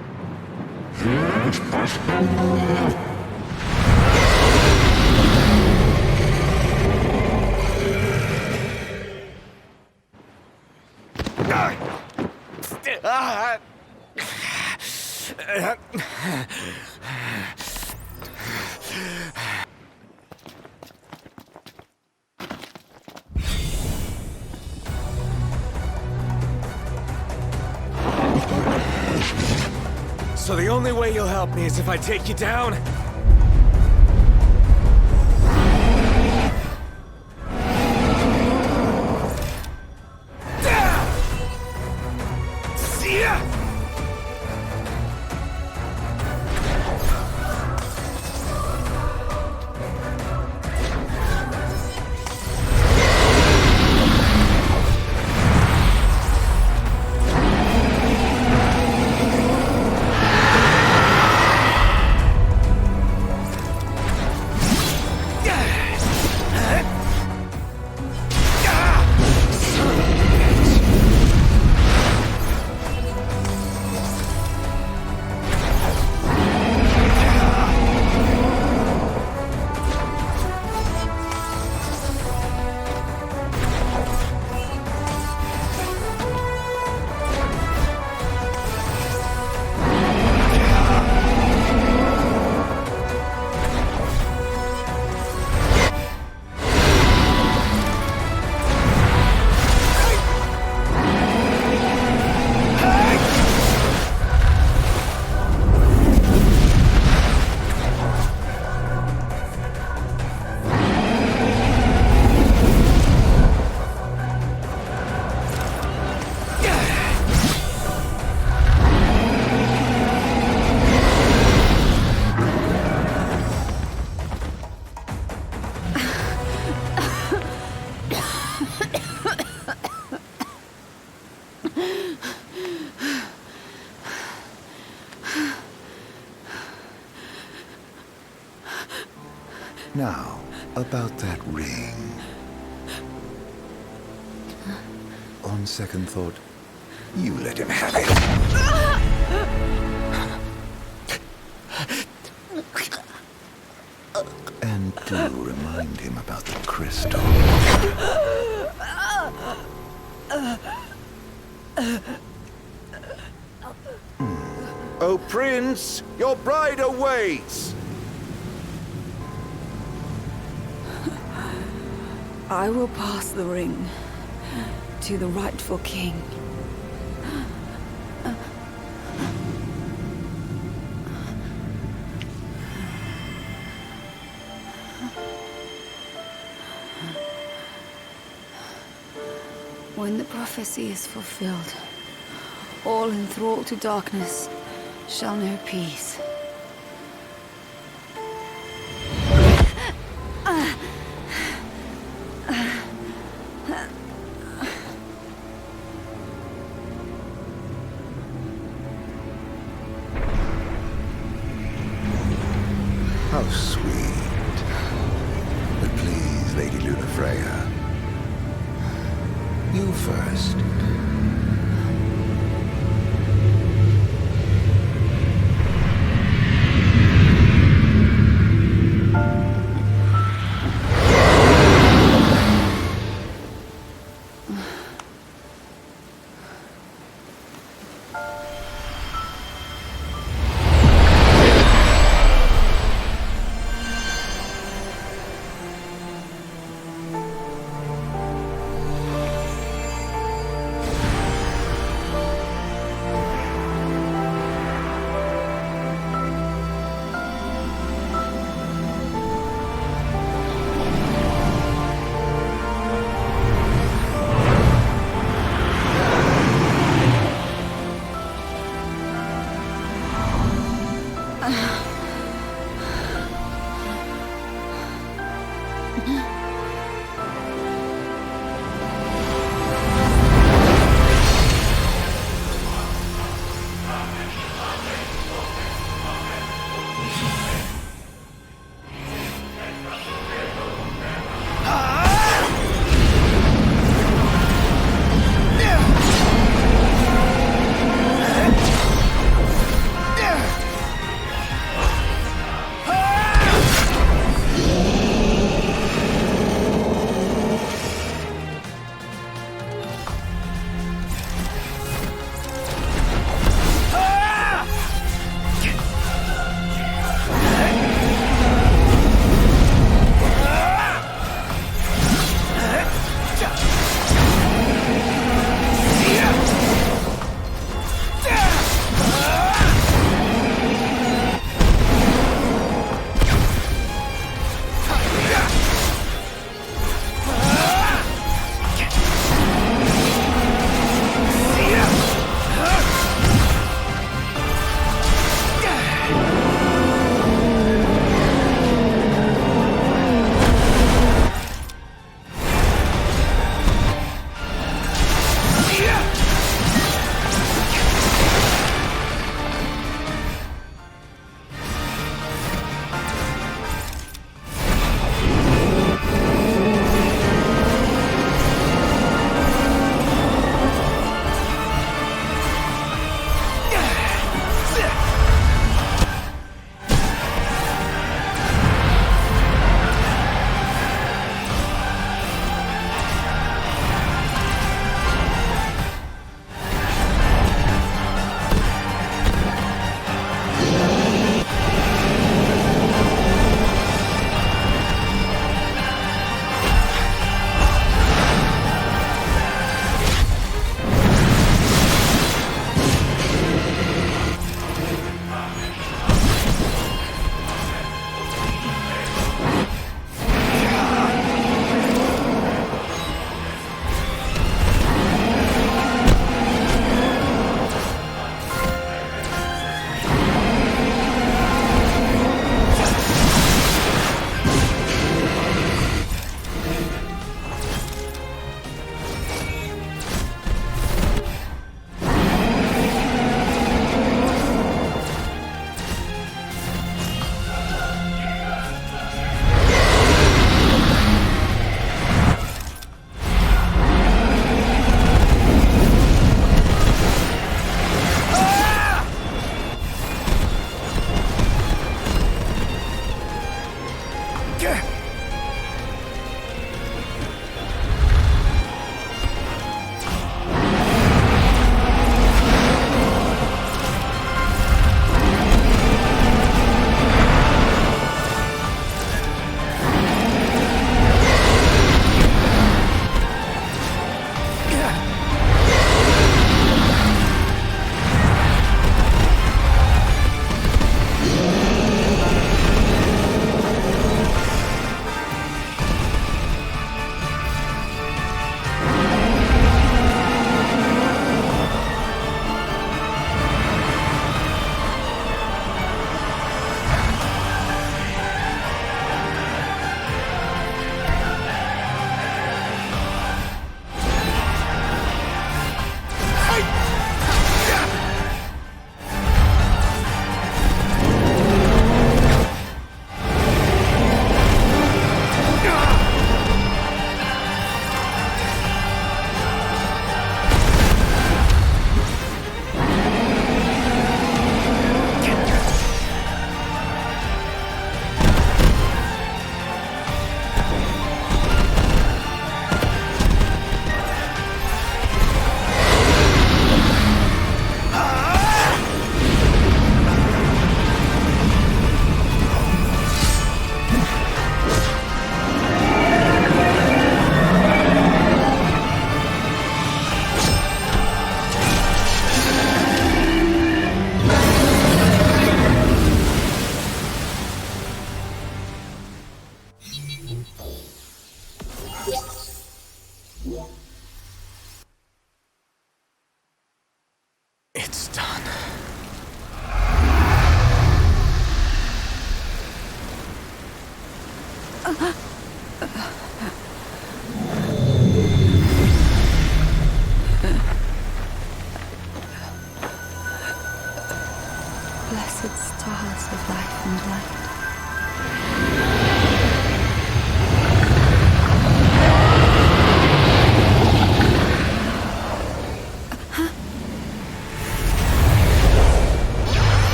So the only way you'll help me is if I take you down? See ya! Now, about that ring. On second thought, you let him have it. And do remind him about the crystal. Oh, Prince, your bride awaits! I will pass the ring to the rightful king. When the prophecy is fulfilled, all enthralled to darkness shall know peace. Lunafreya. You first.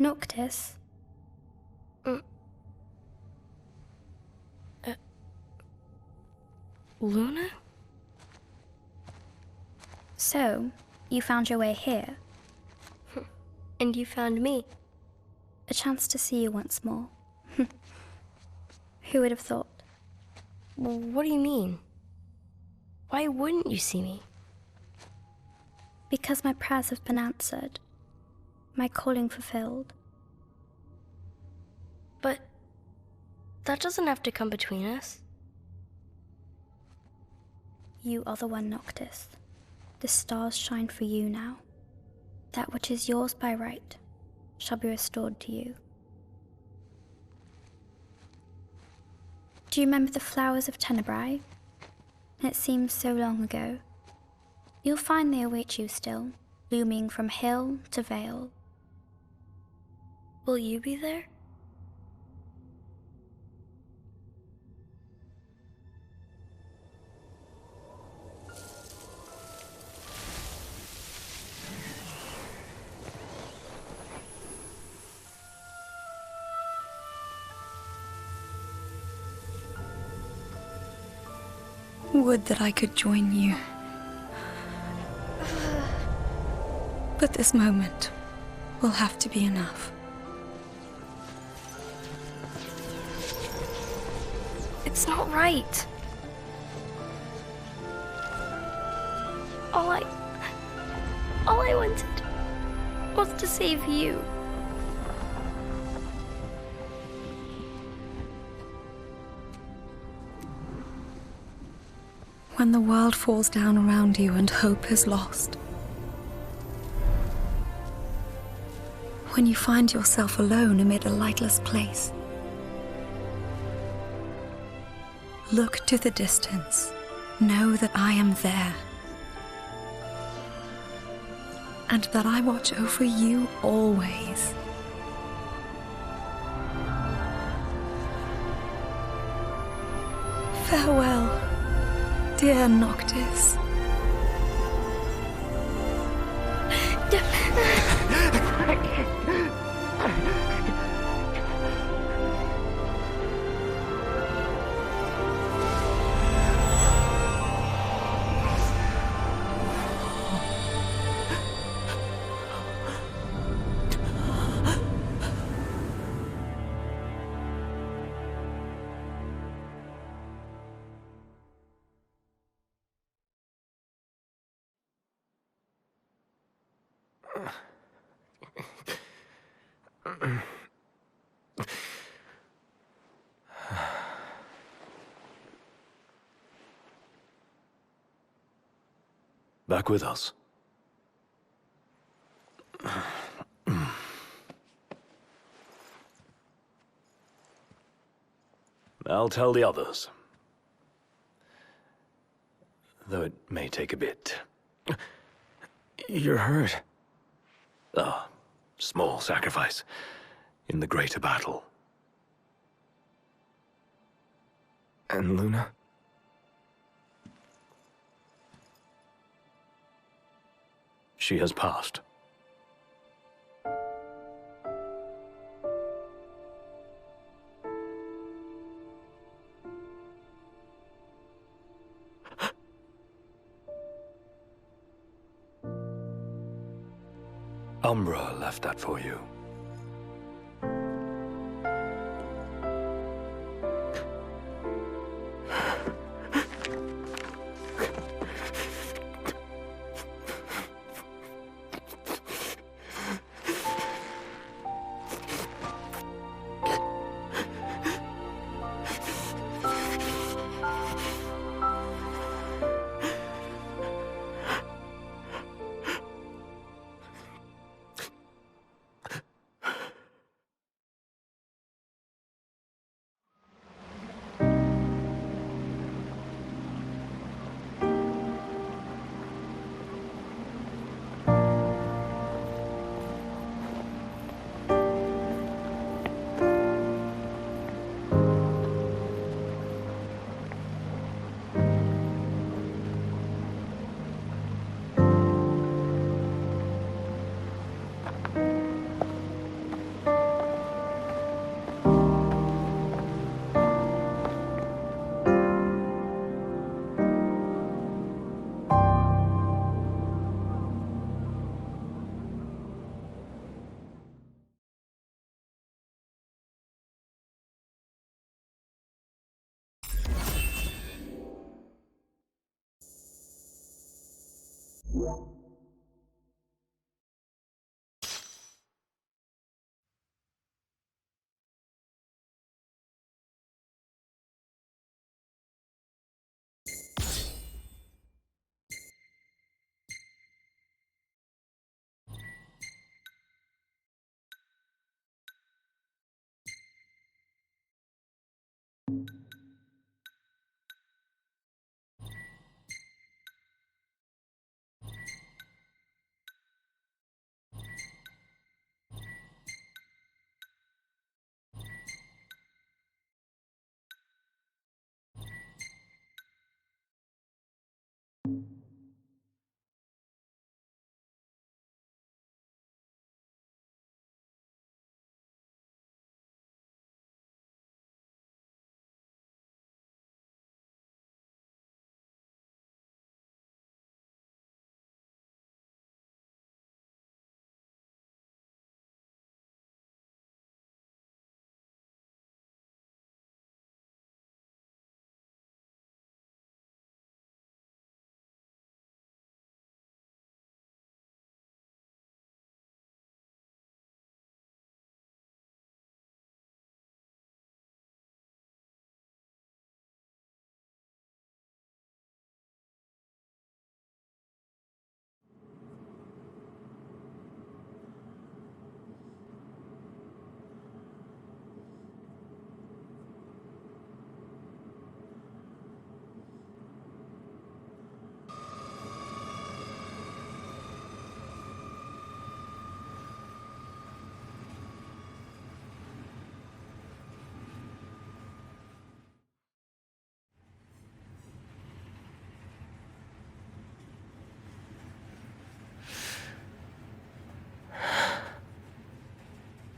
Noctis? Luna? So, you found your way here. And you found me. A chance to see you once more. Who would have thought? Well, what do you mean? Why wouldn't you see me? Because my prayers have been answered. My calling fulfilled. But that doesn't have to come between us. You are the one, Noctis. The stars shine for you now. That which is yours by right shall be restored to you. Do you remember the flowers of Tenebrae? It seems so long ago. You'll find they await you still, blooming from hill to vale. Will you be there? Would that I could join you. But this moment will have to be enough. It's not right. All I wanted was to save you. When the world falls down around you and hope is lost. When you find yourself alone amid a lightless place. Look to the distance. Know that I am there. And that I watch over you always. Farewell, dear Noctis. Back with us. I'll tell the others. Though it may take a bit. You're hurt. A small sacrifice in the greater battle. And Luna? She has passed. Umbra left that for you.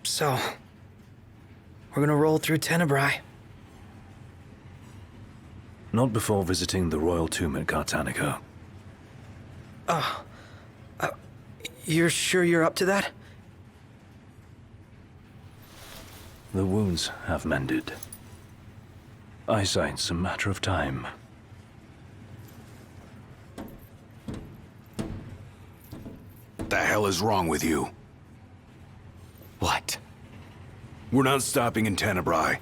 So, we're gonna roll through Tenebrae. Not before visiting the royal tomb at Cartanica. You're sure you're up to that? The wounds have mended. Eyesight's a matter of time. What the hell is wrong with you? What? We're not stopping in Tenebrae.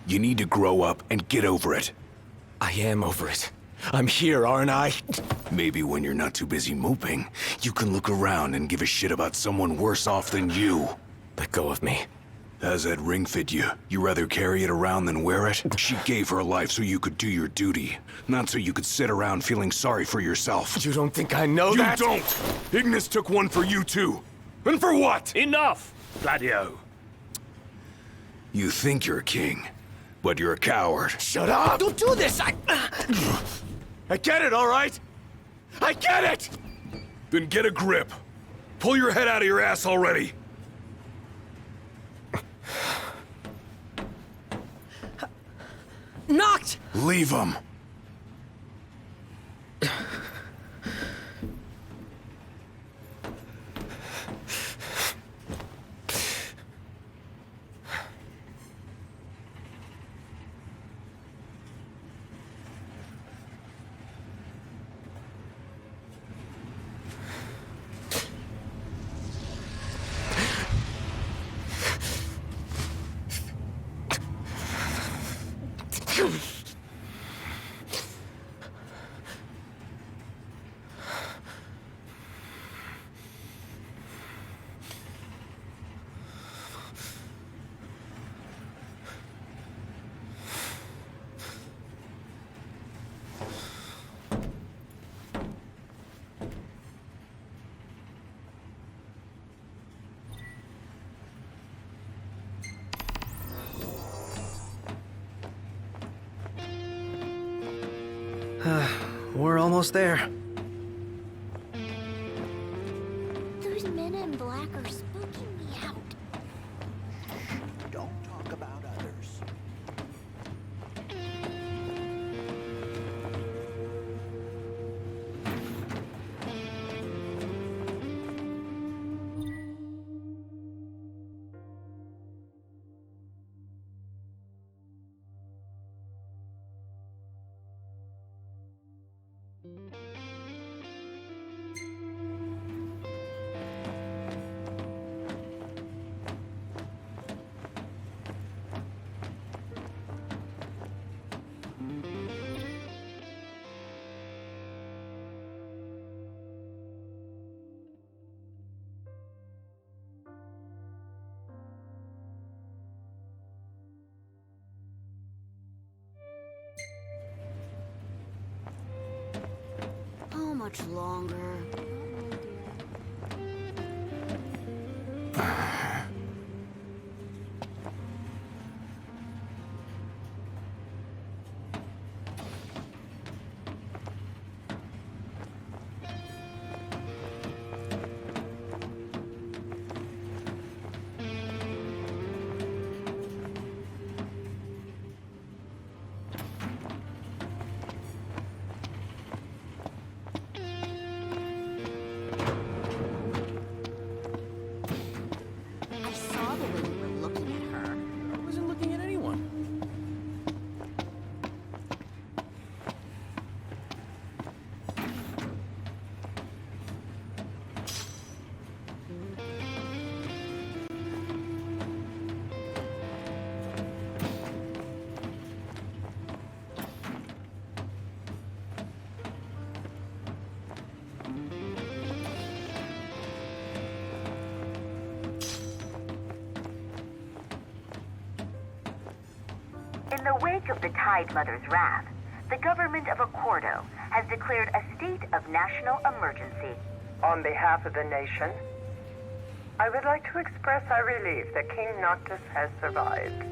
You need to grow up and get over it. I am over it. I'm here, aren't I? Maybe when you're not too busy moping, you can look around and give a shit about someone worse off than you. Let go of me. How's that ring fit you? You rather carry it around than wear it? She gave her life so you could do your duty, not so you could sit around feeling sorry for yourself. You don't think I know that? You don't! Ignis took one for you too. And for what? Enough, Gladio. You think you're a king, but you're a coward. Shut up! Don't do this! I get it, all right? I get it! Then get a grip. Pull your head out of your ass already. Knocked! Leave him. We're almost there. Those men in black are spooking me out. Don't talk about others. much longer? In the wake of the Tidemother's wrath, the government of Accordo has declared a state of national emergency. On behalf of the nation, I would like to express our relief that King Noctis has survived.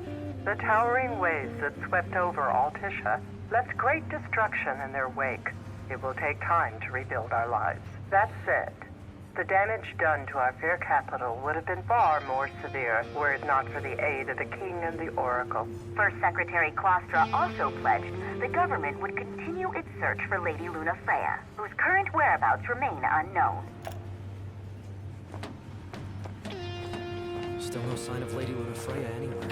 The towering waves that swept over Altisha left great destruction in their wake. It will take time to rebuild our lives. That said, the damage done to our fair capital would have been far more severe were it not for the aid of the King and the Oracle. First Secretary Clostra also pledged the government would continue its search for Lady Luna Freya, whose current whereabouts remain unknown. Still no sign of Lady Luna Freya anywhere.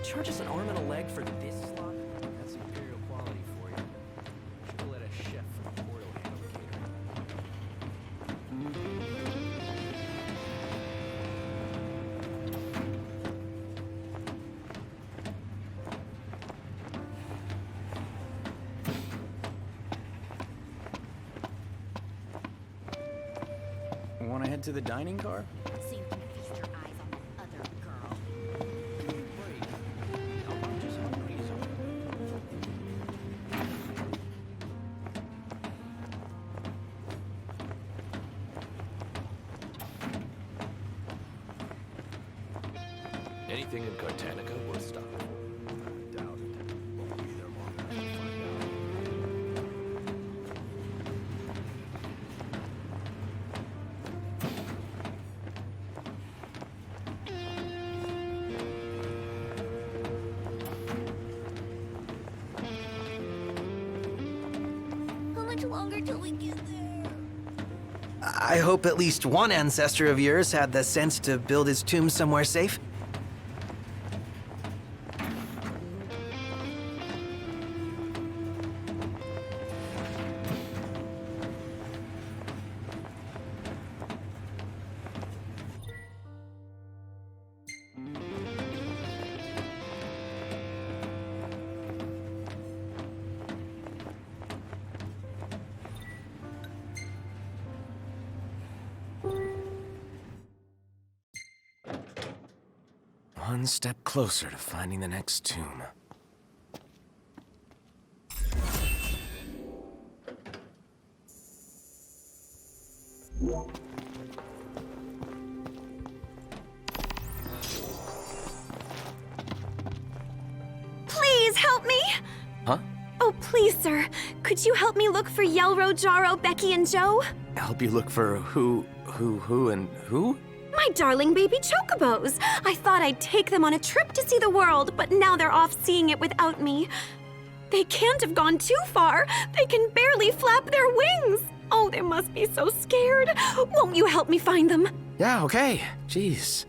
Charge us an arm and a leg for this slot? That's imperial quality for you. Should have let a chef from Porto handle the catering. Want to head to the dining car? So you can feast your eyes on this other girl. Anything in Cartanica worth stopping for? I doubt it. Won't be there long enough to find out. How much longer till we get there? I hope at least one ancestor of yours had the sense to build his tomb somewhere safe. One step closer to finding the next tomb. Please help me! Huh? Oh, please, sir. Could you help me look for Yelro, Jaro, Becky, and Joe? Help you look for who, and who? My darling baby chocobos! I thought I'd take them on a trip to see the world, but now they're off seeing it without me. They can't have gone too far. They can barely flap their wings. Oh, they must be so scared. Won't you help me find them? Yeah, okay. Jeez.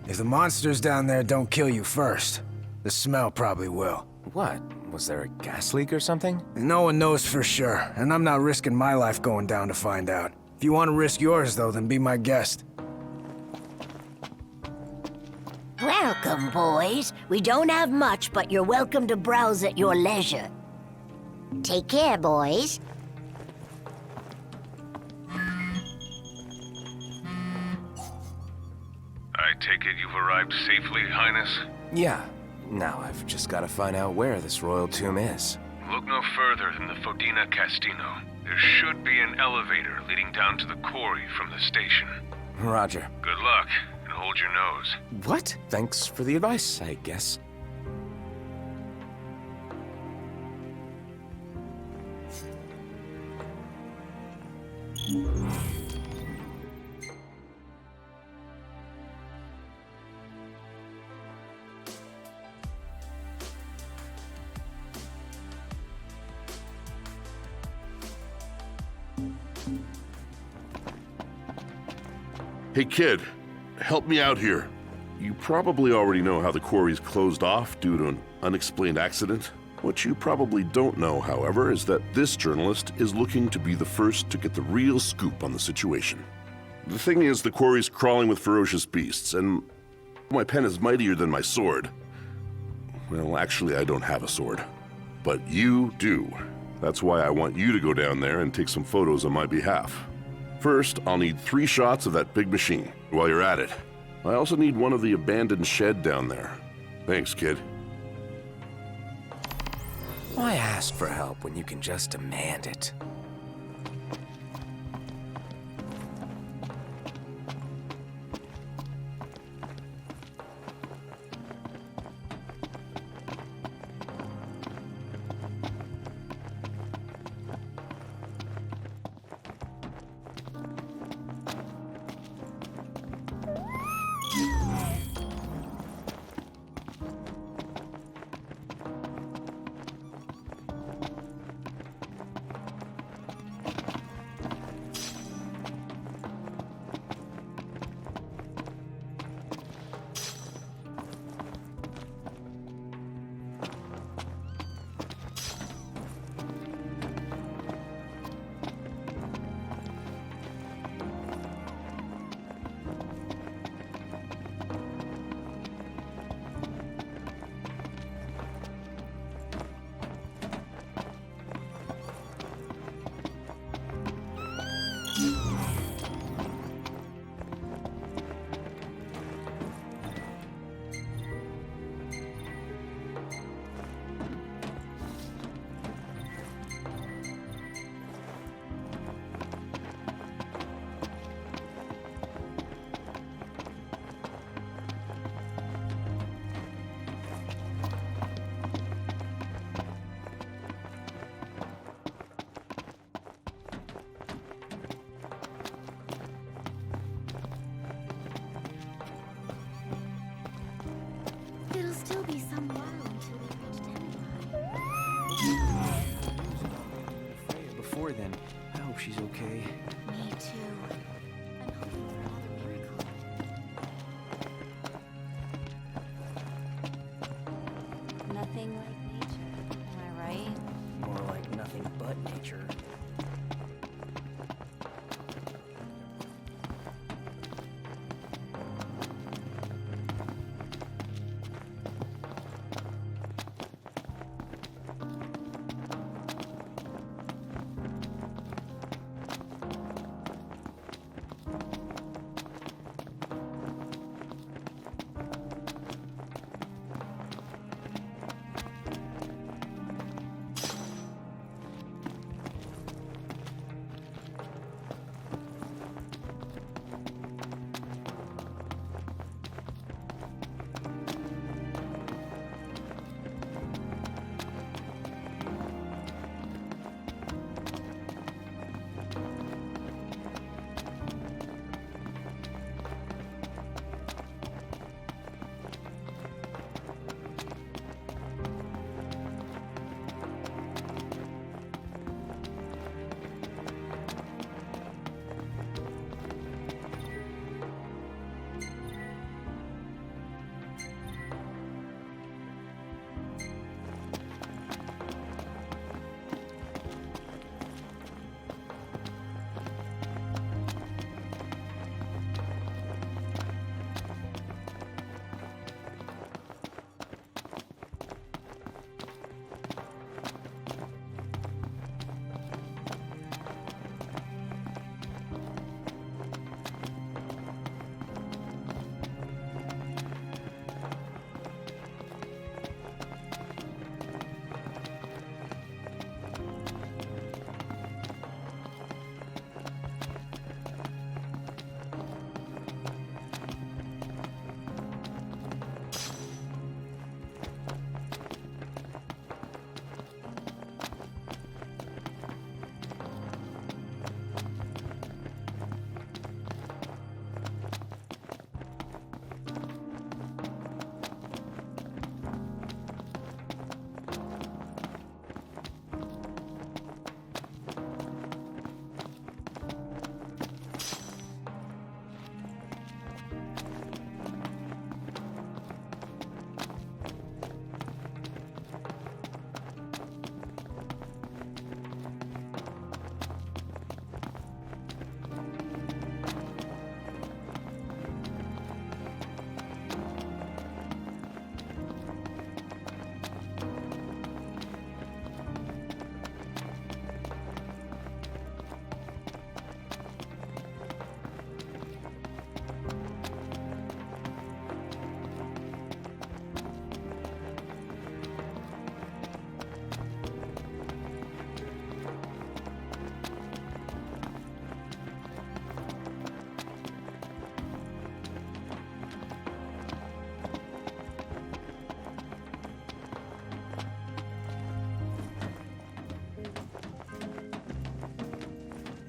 If the monsters down there don't kill you first, the smell probably will. What? Was there a gas leak or something? No one knows for sure, and I'm not risking my life going down to find out. If you want to risk yours, though, then be my guest. Welcome, boys. We don't have much, but you're welcome to browse at your leisure. Take care, boys. I take it you've arrived safely, Highness? Yeah. Now I've just got to find out where this royal tomb is. Look no further than the Fodina Castino. There should be an elevator leading down to the quarry from the station. Roger. Good luck, and hold your nose. What? Thanks for the advice, I guess. Hey kid, help me out here. You probably already know how the quarry's closed off due to an unexplained accident. What you probably don't know, however, is that this journalist is looking to be the first to get the real scoop on the situation. The thing is, the quarry's crawling with ferocious beasts, and my pen is mightier than my sword. Well, actually, I don't have a sword. But you do. That's why I want you to go down there and take some photos on my behalf. First, I'll need 3 shots of that big machine. While you're at it, I also need one of the abandoned shed down there. Thanks, kid. Why ask for help when you can just demand it?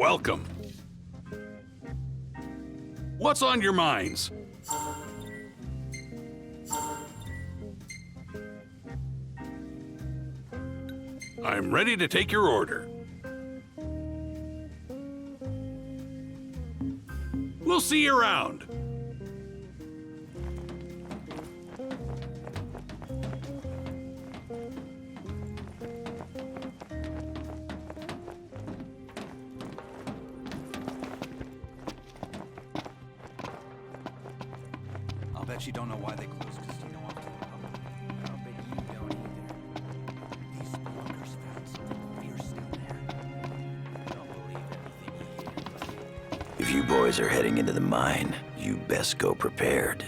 Welcome. What's on your minds? I'm ready to take your order. We'll see you around. I'll bet you don't know why they closed Casino off to the public. I'll bet you don't either. These bloggers found something fierce down there. Don't believe everything you hear, buddy. If you boys are heading into the mine, you best go prepared.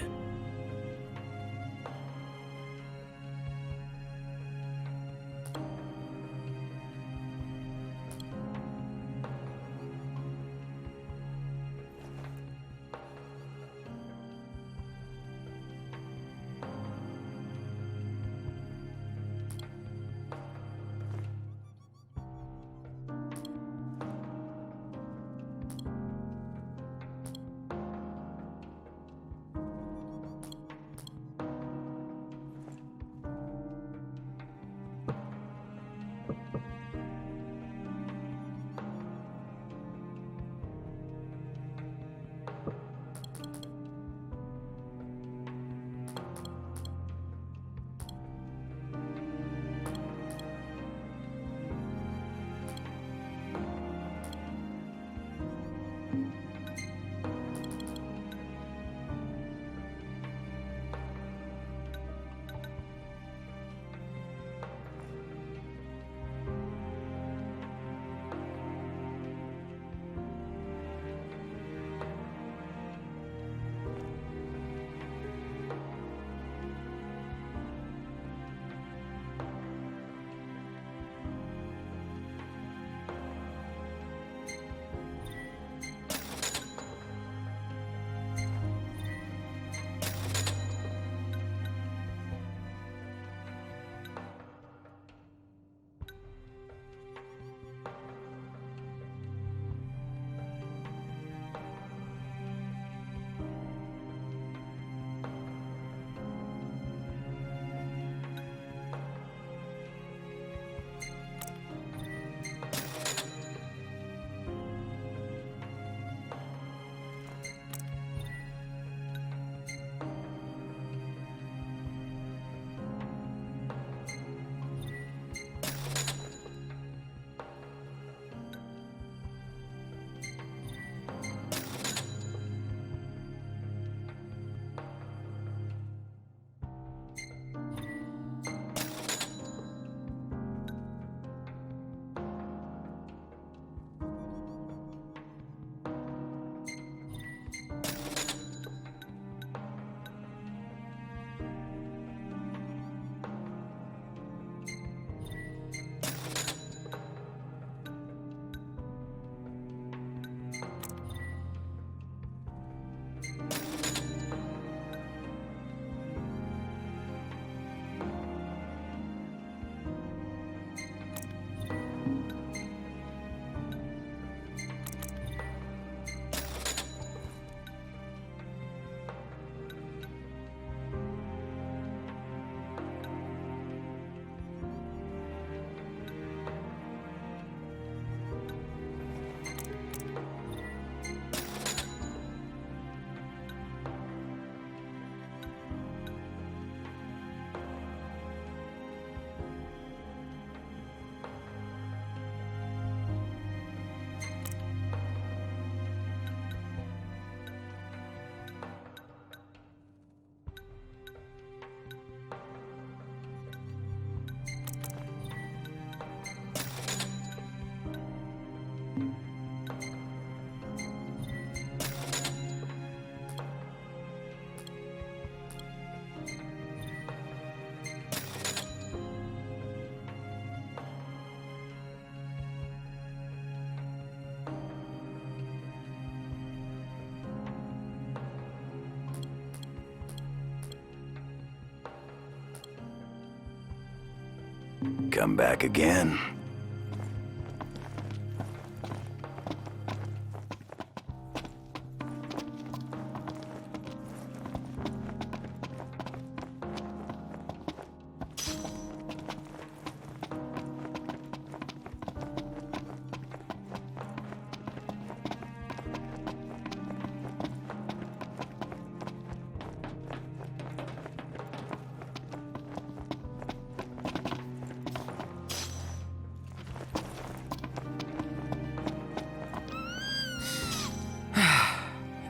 Come back again.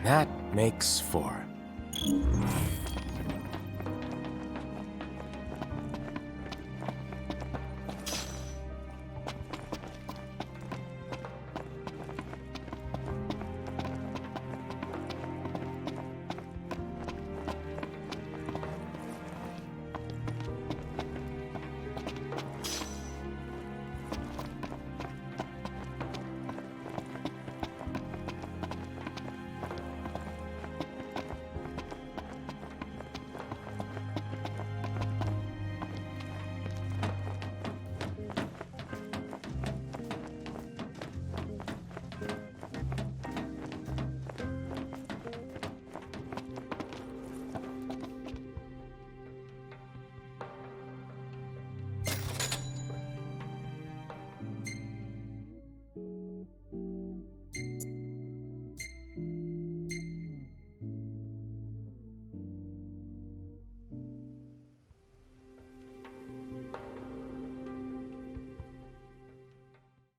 That makes 4.